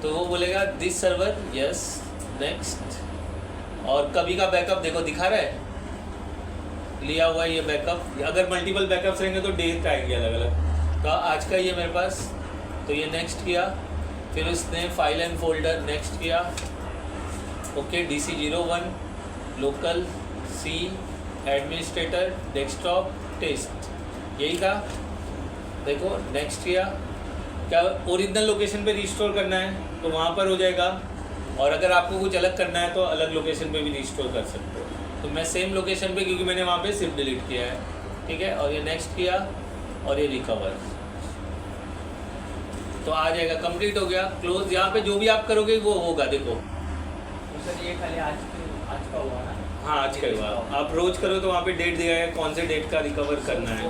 तो वो बोलेगा दिस सर्वर, यस, नेक्स्ट। और कभी का बैकअप देखो दिखा रहा है, लिया हुआ है ये बैकअप। अगर मल्टीपल बैकअप्स रहेंगे तो डेट आएंगे अलग अलग। तो आज का ये मेरे पास, तो ये नेक्स्ट किया, फिर उसने फाइल एंड फोल्डर नेक्स्ट किया, ओके, DC01 लोकल सी एडमिनिस्ट्रेटर डेस्कटॉप टेस्ट, यही था। देखो नेक्स्ट किया, क्या ओरिजिनल लोकेशन पे रिस्टोर करना है तो वहाँ पर हो जाएगा, और अगर आपको कुछ अलग करना है तो अलग लोकेशन पे भी रिस्टोर कर सकते हो। तो मैं सेम लोकेशन पे, क्योंकि मैंने वहाँ पे सिर्फ डिलीट किया है, ठीक है। और ये नेक्स्ट किया और ये रिकवर, तो आ जाएगा, कंप्लीट हो गया, क्लोज। यहाँ पे जो भी आप करोगे वो होगा, देखो। तो सर ये खाली आज का हुआ ना? हाँ, आज का हुआ। आप रोज करो तो वहाँ पे डेट दिया है, कौन से डेट का रिकवर करना है।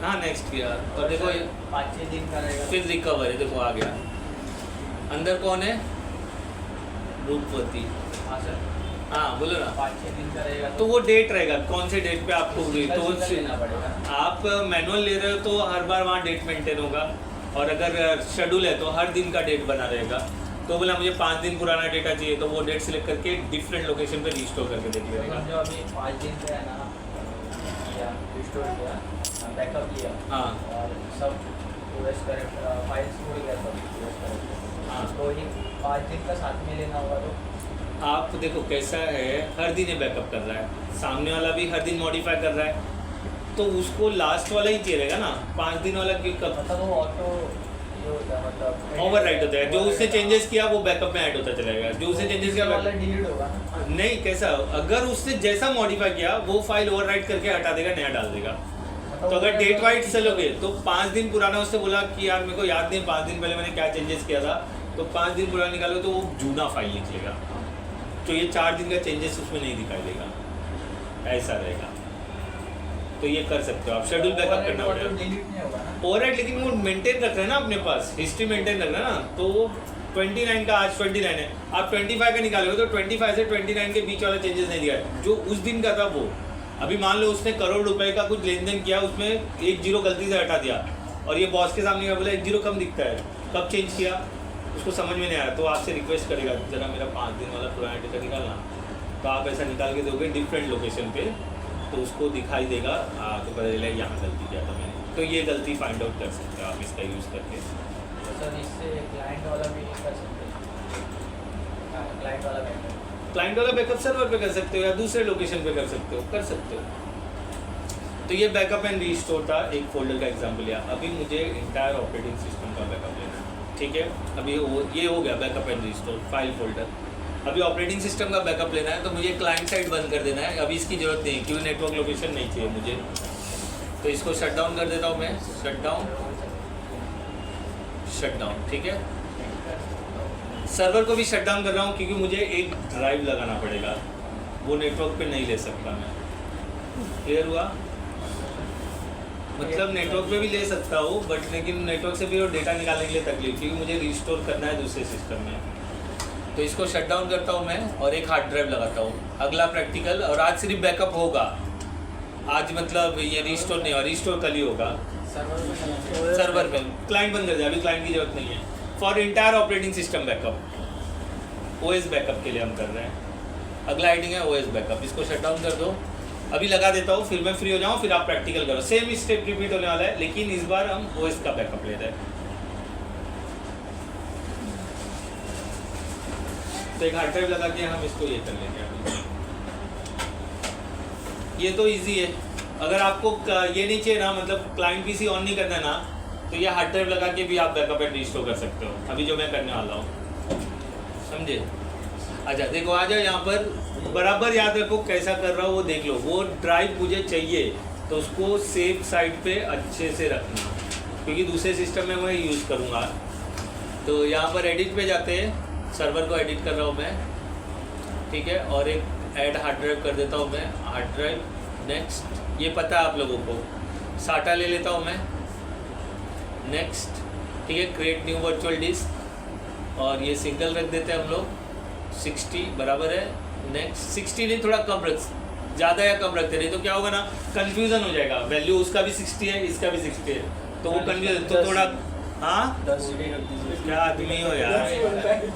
हाँ, नेक्स्ट किया और देखो ये 5-6 दिन का रहेगा। फिर रिकवर है, देखो आ गया। अंदर कौन है, रूपवती। हाँ सर, हाँ बोलो ना। 5-6 दिन का रहेगा तो वो डेट रहेगा, कौन से डेट पे आपको तो लेना पड़ेगा। आप मैनुअल ले रहे हो तो हर बार वहाँ डेट मेंटेन होगा, और अगर शेड्यूल है तो हर दिन का डेट बना रहेगा। तो बोला मुझे 5 दिन पुराना डेटा चाहिए, तो वो डेट सिलेक्ट करके डिफरेंट लोकेशन पे रिस्टोर करके देख लेगा। जो अभी 5 दिन पे है ना, किया रिस्टोर किया, बैकअप लिया, हाँ और सब पूरे करेक्ट फाइल्स पूरी करेक्ट, हाँ, तो ही 5 दिन का साथ में लेना होगा। तो आप देखो कैसा है, हर दिन ये बैकअप कर रहा है, सामने वाला भी हर दिन मॉडिफाई कर रहा है, तो उसको लास्ट वाला ही चाहिए रहेगा ना। 5 दिन वाला क्यों कब मतलब वो ऑटो ये होता है, मतलब ओवर राइट होता है, जो उसने चेंजेस किया वो बैकअप में ऐड होता चलेगा, जो उसने चेंजेस किया वाला डिलीट होगा ना? नहीं, कैसा, अगर उसने जैसा मॉडिफाई किया वो फाइल ओवर राइट करके हटा देगा, नया डाल देगा। तो अगर डेट वाइज चलोगे तो 5 दिन पुराना उसने बोला कि यार मेरे को याद नहीं 5 दिन पहले मैंने क्या चेंजेस किया था, तो 5 दिन पुराना निकालो तो वो जूना फाइल निकलेगा, तो ये 4 दिन का चेंजेस उसमें नहीं दिखाई देगा, ऐसा रहेगा। तो ये कर सकते हो आप, शेड्यूल बैकअप करना पड़ेगा। डिलीट नहीं होगा ना? ओवरराइट लेकिन वो मेंटेन रख रहे हैं ना अपने पास, हिस्ट्री मेंटेन रख रहे हैं ना, तो वो 29 का आज 29 है, आप 25 का निकालोगे तो 25 से 29 के बीच वाला चेंजेस नहीं दिया है, जो उस दिन का था वो। अभी मान लो उसने करोड़ रुपए का कुछ लेन देन किया, उसमें 1 जीरो गलती से हटा दिया, और ये बॉस के सामने बोला 1 जीरो कम दिखता है, कब चेंज किया उसको समझ में नहीं आया, तो आपसे रिक्वेस्ट करेगा जरा मेरा 5 दिन वाला पुराना डेटा निकालना, तो आप ऐसा निकाल के दोगे डिफरेंट लोकेशन पे, तो उसको दिखाई देगा, तो पता चलेगा यहाँ गलती किया था मैंने। तो ये गलती फाइंड आउट कर सकते हो आप इसका यूज़ करके। तो सर इससे क्लाइंट वाला भी कर सकते हैं, क्लाइंट वाला बैकअप, क्लाइंट वाला बैकअप सर्वर पे कर सकते हो या दूसरे लोकेशन पे कर सकते हो। तो ये बैकअप एंड रिस्टोर था, एक फोल्डर का एग्जांपल लिया। अभी मुझे इंटायर ऑपरेटिंग सिस्टम का बैकअप लेना है, ठीक है। अभी ये हो गया backup and restore, file folder. अभी ऑपरेटिंग सिस्टम का बैकअप लेना है, तो मुझे क्लाइंट साइड बंद कर देना है, अभी इसकी ज़रूरत नहीं है क्योंकि नेटवर्क लोकेशन नहीं चाहिए मुझे। तो इसको शट डाउन कर देता हूँ मैं, शट डाउन, ठीक है। सर्वर को भी शट डाउन कर रहा हूँ क्योंकि मुझे एक ड्राइव लगाना पड़ेगा, वो नेटवर्क पे नहीं ले सकता मैं। क्लियर हुआ? मतलब नेटवर्क पे भी ले सकता हूँ बट लेकिन नेटवर्क से भी वो डेटा निकालने के लिए तकलीफ, क्योंकि मुझे रिस्टोर करना है दूसरे सिस्टम में। तो इसको शट डाउन करता हूँ मैं और एक हार्ड ड्राइव लगाता हूँ। अगला प्रैक्टिकल, और आज सिर्फ बैकअप होगा, आज मतलब ये रिस्टोर नहीं होगा, रिस्टोर कल ही होगा सर्वर में। क्लाइंट बंद कर दिया, अभी क्लाइंट की जरूरत नहीं है। For entire operating system backup, OS backup के लिए हम कर रहे हैं। अगला हेडिंग है ओएस बैकअप, इसको शट डाउन कर दो। अभी लगा देता हूँ, फिर मैं फ्री हो जाऊँ, फिर आप प्रैक्टिकल करो। सेम स्टेप रिपीट होने वाला है, लेकिन इस बार हम ओएस का बैकअप ले रहे हैं। तो एक हार्ड ड्राइव लगा के हम इसको ये कर लेंगे अभी। ये तो इजी है। अगर आपको ये नहीं चाहिए ना, मतलब क्लाइंट पीसी ऑन नहीं करना है ना, तो ये हार्ड ड्राइव लगा के भी आप बैकअप एंड रिस्टोर कर सकते हो, अभी जो मैं करने वाला हूँ। समझे? अच्छा देखो, आ जाओ यहाँ पर। बराबर याद रखो कैसा कर रहा हूँ वो देख लो। वो ड्राइव मुझे चाहिए तो उसको सेफ साइड पे अच्छे से रखना, क्योंकि दूसरे सिस्टम में मैं यूज़ करूँगा। तो यहाँ पर एडिट पे जाते हैं, सर्वर को एडिट कर रहा हूँ मैं, ठीक है। और एक ऐड हार्ड ड्राइव कर देता हूँ मैं, हार्ड ड्राइव। नेक्स्ट, ये पता है आप लोगों को, साटा ले लेता हूँ मैं। नेक्स्ट, ठीक है। क्रिएट न्यू वर्चुअल डिस्क, और ये सिंगल रख देते हैं हम लोग। 60 बराबर है। नेक्स्ट, 60 नहीं, थोड़ा कम रख, ज़्यादा या कम रखते, नहीं तो क्या होगा ना, कन्फ्यूज़न हो जाएगा। वैल्यू उसका भी 60 है, इसका भी 60 है, तो वो कन्फ्यूजन। तो थोड़ा, हाँ 10 GB रख दीजिए। क्या आदमी हो यार,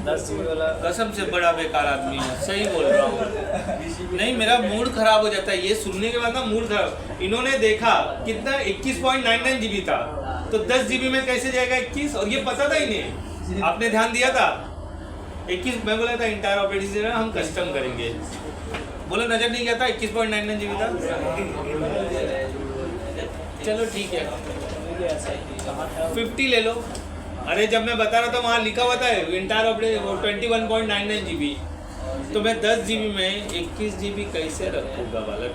10 GB वाला कसम से बड़ा बेकार आदमी हो, सही बोल रहा हूँ। नहीं, मेरा मूड खराब हो जाता है ये सुनने के बाद ना, मूड खराब। इन्होंने देखा कितना 21.99 GB था, तो 10 GB में कैसे जाएगा 21, और ये पता था ही नहीं। आपने ध्यान दिया था 21, मैं बोला था इंटायर ऑपरेटिंग सिस्टम हम कस्टम करेंगे, बोलो नजर नहीं गया था 21.99 GB था। चलो ठीक है, 50 ले लो। अरे जब मैं बता रहा था वहाँ लिखा हुआ था इंटायर ऑपरेटिंग 21.99 GB, तो मैं 10 GB में 21 GB कैसे रखूँगा बालक?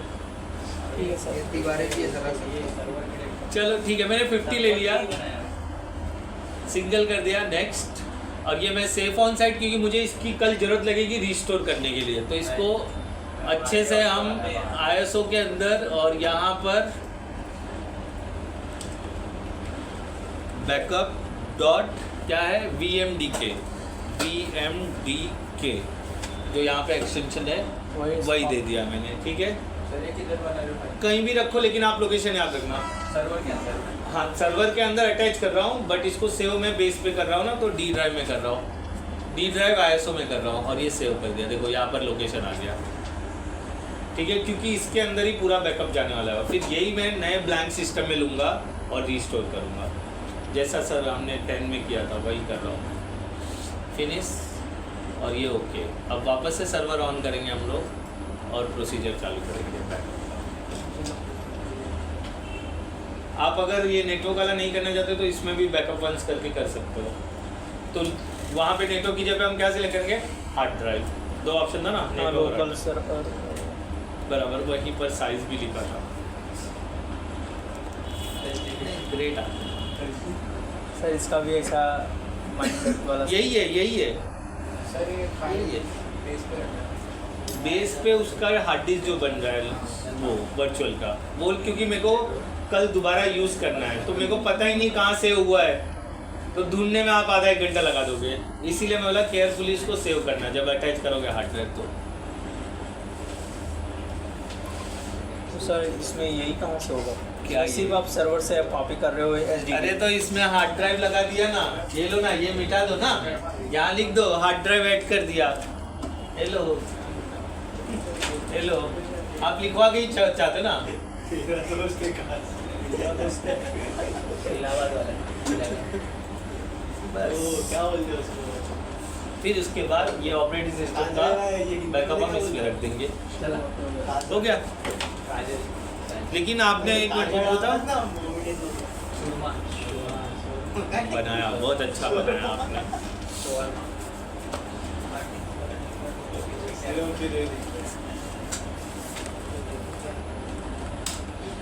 चलो ठीक है, मैंने 50 ले लिया, सिंगल कर दिया। नेक्स्ट, और ये मैं सेफ ऑन साइड, क्योंकि मुझे इसकी कल ज़रूरत लगेगी रिस्टोर करने के लिए, तो इसको अच्छे से हम ISO के अंदर, और यहाँ पर बैकअप डॉट क्या है, VMDK जो यहाँ पे एक्सटेंशन है वही दे दिया मैंने, ठीक है। कहीं भी रखो, लेकिन आप लोकेशन याद रखना। सर्वर के अंदर, हाँ सर्वर के अंदर अटैच कर रहा हूँ, बट इसको सेव मैं बेस पे कर रहा हूँ ना, तो D ड्राइव में कर रहा हूँ, D ड्राइव ISO में कर रहा हूँ, और ये सेव कर दिया। देखो यहाँ पर लोकेशन आ गया, ठीक है, क्योंकि इसके अंदर ही पूरा बैकअप जाने वाला है। फिर यही मैं नए ब्लैंक सिस्टम में लूँगा और रिस्टोर करूँगा, जैसा सर हमने 10 में किया था वही कर रहा हूँ। फिनिश, और ये ओके। अब वापस से सर्वर ऑन करेंगे हम लोग और प्रोसीजर चालू करेंगे। आप अगर ये नेटवर्क वाला नहीं करना चाहते तो इसमें भी बैकअप वंस करके कर सकते हो। तो वहाँ पे नेटवर्क की जगह हम क्या सिलेक्ट करेंगे, हार्ड ड्राइव। दो ऑप्शन था ना, लोकल सर्वर, बराबर, वहीं पर साइज भी लिखा था। ग्रेट सर इसका भी ऐसा माइंडसेट वाला यही है सर ये यही है। बेस पे रखना है। बेस पे उसका हार्ड डिस्क जो बन रहा है वो वर्चुअल का, वो क्योंकि मेरे को कल दोबारा यूज़ करना है, तो मेरे को पता ही नहीं कहाँ सेव हुआ है, तो ढूंढने में आप आधा 1 घंटा लगा दोगे। इसीलिए मैं बोला केयरफुली इसको सेव करना जब अटैच करोगे हार्ड ड्राइव। तो सर इसमें यही कहाँ से होगा, क्या सिर्फ आप सर्वर से कॉपी कर रहे हो SD? अरे तो इसमें हार्ड ड्राइव लगा दिया ना, ये लो ना, ये मिटा दो ना, यहाँ लिख दो हार्ड ड्राइव ऐड कर दिया। हेलो आप लिखवा के ही चाहते ना, इलाहाबाद वाला बस क्या बोलते हो उसको। फिर उसके बाद ये ऑपरेटिंग सिस्टम का बैकअप हम इसमें रख देंगे, हो गया। लेकिन आपने एक मिनट बोला था, बनाया बहुत अच्छा बनाया आपने।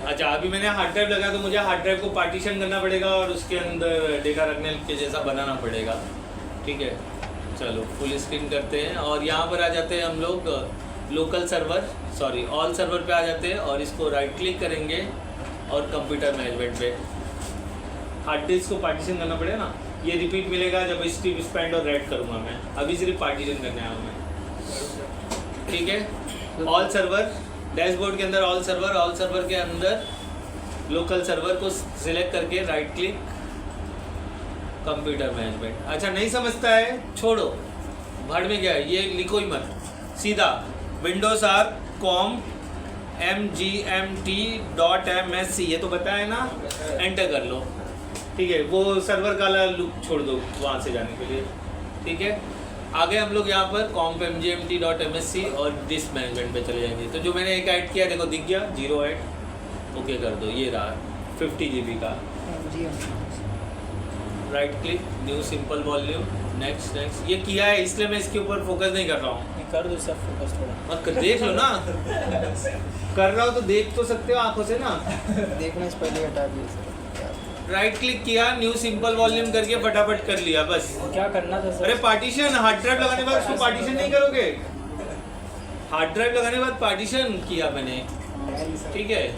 अच्छा अभी मैंने हार्ड ड्राइव लगा, तो मुझे हार्ड ड्राइव को पार्टीशन करना पड़ेगा और उसके अंदर डेटा रखने के जैसा बनाना पड़ेगा, ठीक है। चलो फुल स्क्रीन करते हैं और यहाँ पर आ जाते हैं हम लोग local server, sorry all server पे आ जाते हैं और इसको राइट क्लिक करेंगे और कंप्यूटर मैनेजमेंट पे हार्ड डिस्क को पार्टीशन करना पड़ेगा ना। ये रिपीट मिलेगा जब स्ट्रीम स्पेंड और राइट करूँगा मैं, अभी सिर्फ पार्टीशन करने आया हूँ मैं, ठीक है। ऑल सर्वर डैशबोर्ड के अंदर ऑल सर्वर के अंदर लोकल सर्वर को सिलेक्ट करके राइट क्लिक कंप्यूटर मैनेजमेंट। अच्छा नहीं समझता है, छोड़ो, भाड़ में गया है, ये लिखो ही मत, सीधा विंडोज आर कॉम mgmt.msc, ये तो बताया ना, एंटर कर लो। ठीक है, वो सर्वर का लूप छोड़ दो वहाँ से जाने के लिए। ठीक है, आगे हम लोग यहाँ पर कॉम्प mgmt.msc और डिस्क मैनेजमेंट पे चले जाएंगे। तो जो मैंने एक ऐड किया देखो दिख गया, 0 ऐड, ओके कर दो, ये रहा 50 GB का। Right click, new simple volume, next next, ये किया है इसलिए मैं इसके ऊपर फोकस नहीं कर रहा हूँ। कर दो सर फोकस थोड़ा, मत कर, देख लो ना, कर रहा हो तो देख तो सकते हो आंखों से ना। देखने से पहले हटा दिए सर। राइट क्लिक किया, न्यू सिंपल वॉल्यूम करके फटाफट कर लिया बस। क्या करना था सर? अरे पार्टीशन, हार्ड ड्राइव लगाने के बाद उसको पार्टीशन नहीं करोगे? हार्ड ड्राइव लगाने के बाद पार्टीशन किया मैंने। ठीक है,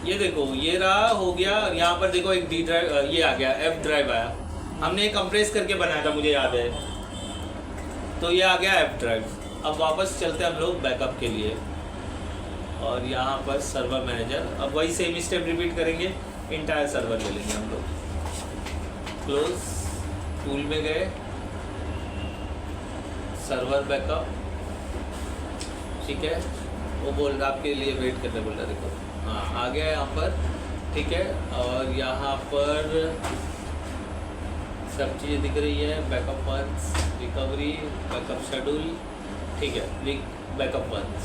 ये देखो ये रहा, हो गया। यहाँ पर देखो एक डी ड्राइव, ये आ गया, एफ ड्राइव आया, हमने कंप्रेस करके बनाया था, मुझे याद है, तो ये आ गया एफ ड्राइव। अब वापस चलते हैं हम लोग बैकअप के लिए, और यहाँ पर सर्वर मैनेजर, अब वही सेम स्टेप रिपीट करेंगे, इंटायर सर्वर ले लेंगे हम लोग। क्लोज, टूल में गए, सर्वर बैकअप, ठीक है, वो बोल रहा आपके लिए वेट करने बोल रहा, देखो हाँ आ गया यहाँ पर। ठीक है, और यहाँ पर सब चीज़ें दिख रही है, backup once, recovery, backup schedule, ठीक है, backup once,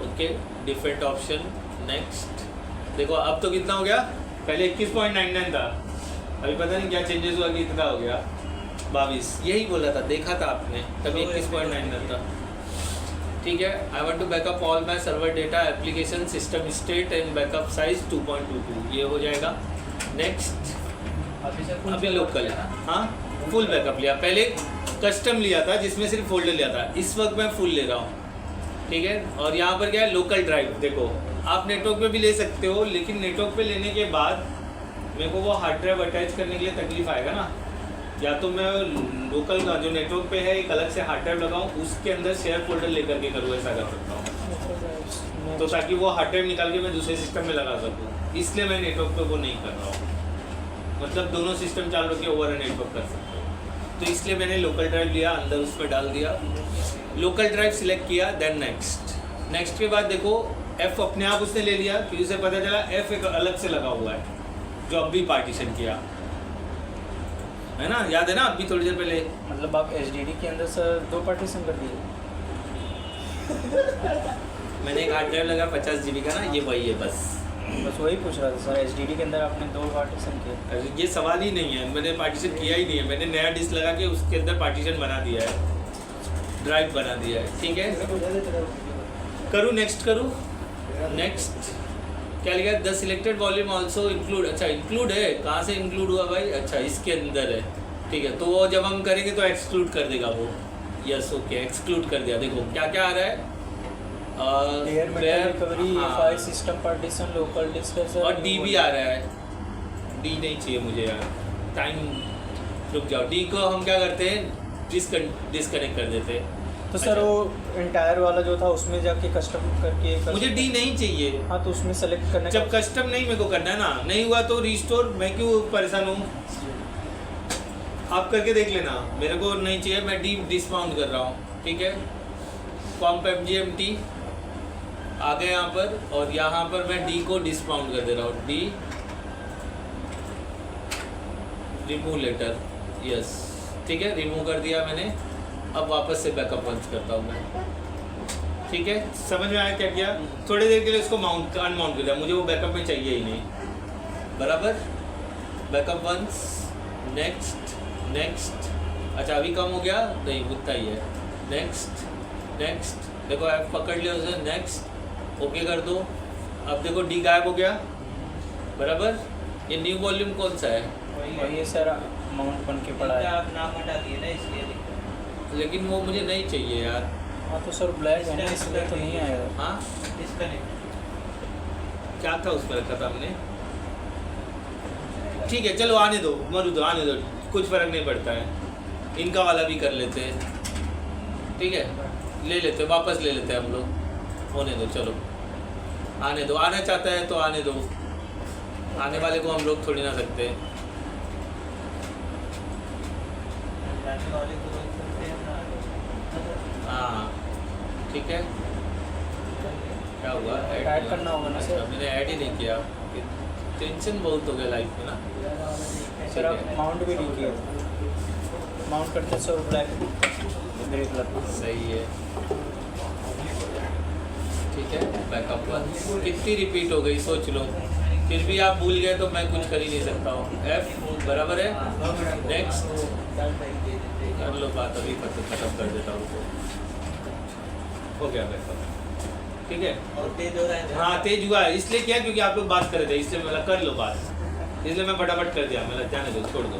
okay, different option, next. देखो अब तो कितना हो गया, पहले 21.99 था, अभी पता नहीं क्या चेंजेस हुआ कि इतना हो गया 22, यही बोला था, देखा था आपने, तभी 21.99 था। ठीक है, I want to backup all my server data, application, system state and backup size 2.22, ये हो जाएगा। नेक्स्ट, अभी लोकल है, हाँ फुल बैकअप लिया, पहले कस्टम लिया था जिसमें सिर्फ फोल्डर लिया था, इस वक्त मैं फुल ले रहा हूँ। ठीक है, और यहाँ पर क्या है, लोकल ड्राइव। देखो आप नेटवर्क पे भी ले सकते हो, लेकिन नेटवर्क पे लेने के बाद मेरे को वो हार्ड ड्राइव अटैच करने के लिए तकलीफ आएगा ना, या तो मैं लोकल का जो नेटवर्क पे है एक अलग से हार्ड ड्राइव लगाऊँ, उसके अंदर शेयर फोल्डर लेकर के करूँ, ऐसा कर सकता हूँ, तो ताकि वो हार्ड ड्राइव निकाल के मैं दूसरे सिस्टम में लगा सकूँ, इसलिए मैं नेटवर्क पे वो नहीं कर रहा हूँ, मतलब दोनों सिस्टम चालू रख के ओवर नेटवर्क कर सकते हो, तो इसलिए मैंने लोकल ड्राइव लिया, अंदर उसमें डाल दिया, लोकल ड्राइव सिलेक्ट किया, देन नेक्स्ट के बाद देखो एफ अपने आप उसने ले लिया, फिर उसे पता चला एफ एक अलग से लगा हुआ है, जो अब भी पार्टीशन किया है ना, याद है ना, अभी थोड़ी देर पहले। मतलब आप HDD के अंदर सर 2 पार्टीशन कर दिए? मैंने एक हार्ड ड्राइव लगा 50 GB का ना, ये वही है बस वही पूछ रहा था सर, HDD के अंदर आपने 2 पार्टीशन किए? ये सवाल ही नहीं है, मैंने पार्टीशन किया ही नहीं है, मैंने नया डिस्क लगा के उसके अंदर पार्टीशन बना दिया है, ड्राइव बना दिया है। ठीक है, करूँ नेक्स्ट, करूँ नेक्स्ट, क्या लिखा है, the selected volume also include, अच्छा इंक्लूड है, कहाँ से इंक्लूड हुआ भाई, अच्छा इसके अंदर है। ठीक है, तो वो जब हम करेंगे तो एक्सक्लूड कर देगा वो, यस ओके, एक्सक्लूड कर दिया। देखो क्या क्या आ रहा है, recovery, file system partition, local disk, और डी भी आ रहा है, डी नहीं चाहिए मुझे यार, टाइम रुक जाओ, डी को हम क्या करते हैं, डिस्कनेक्ट कर देते हैं। तो सर वो इंटायर वाला जो था उसमें जाके कस्टम करके मुझे डी नहीं चाहिए। हाँ, तो उसमें सेलेक्ट करने जब कस्टम नहीं मेरे को करना है ना, नहीं हुआ तो रिस्टोर, मैं क्यों परेशान हूँ, आप करके देख लेना, मेरे को नहीं चाहिए, मैं डी डिस्माउंट कर रहा हूँ। ठीक है, कॉम्प mgmt आ गए यहाँ पर, और यहाँ पर मैं डी को डिस्माउंट कर दे रहा हूँ, डी रिमूव लेटर, यस ठीक है, रिमूव कर दिया मैंने। अब वापस से बैकअप वंस करता हूँ मैं। ठीक है, समझ में आया क्या किया, थोड़ी देर के लिए उसको माउंट अनमाउंट कर दिया, मुझे वो बैकअप में चाहिए ही नहीं, बराबर। बैकअप वंस, नेक्स्ट नेक्स्ट, अच्छा अभी कम हो गया, नहीं उतना ही है, नेक्स्ट नेक्स्ट, देखो ऐप पकड़ लिया उसे, नेक्स्ट ओके कर दो। अब देखो डी गायब हो गया, बराबर। ये न्यू वॉल्यूम कौन सा है, और ये सर अमाउंट बन के पड़ा है, आप नाम हटा दिए ना इसलिए दिक्कत। लेकिन वो मुझे नहीं चाहिए यार। हाँ तो सर ब्लैक है ना, इसलिए तो नहीं आएगा। हाँ डिस्कनेक्ट क्या था उसमें रखा था हमने, ठीक है चलो आने दो, मरू दो, आने दो, कुछ फ़र्क नहीं पड़ता है, इनका वाला भी कर लेते हैं। ठीक है, ले लेते, वापस ले लेते हैं हम लोग। होने दो, चलो आने दो, आना चाहता है तो आने दो, आने वाले को हम रोक थोड़ी ना सकते। जाने वाले को रोक सकते हैं ना। हाँ ठीक है, क्या हुआ? ऐड करना होगा ना सर। मैंने ऐड ही नहीं किया, टेंशन बहुत हो गया लाइफ में ना। सर आप माउंट भी नहीं किया, माउंट करते सर ब्लैक ग्रे कलर का। सही है, ठीक है। बैकअप वन कितनी रिपीट हो गई सोच लो, फिर भी आप भूल गए तो मैं कुछ कर ही नहीं सकता हूँ। F बराबर है, नेक्स्ट कर लो बात, अभी खत्म कर देता हूँ। हो गया बैकअप, ठीक है। और तेज हो रहा है। हाँ तेज हुआ है, इसलिए क्या, क्योंकि आप लोग बात कर रहे थे, इसलिए मैं कर लो बात, इसलिए मैं फटाफट कर दिया। मैं जाने दो, छोड़ दो,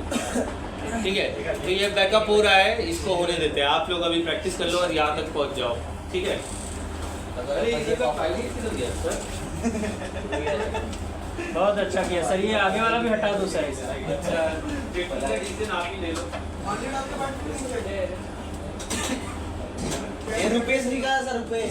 ठीक है। तो ये बैकअप हो रहा है, इसको होने देते हैं। आप लोग अभी प्रैक्टिस कर लो और यहाँ तक पहुँच जाओ, ठीक है। बहुत अच्छा किया सर, ये आगे वाला भी हटा दो सर। अच्छा आप ही ले लो। रुपेश नहीं कहा सर, रुपेश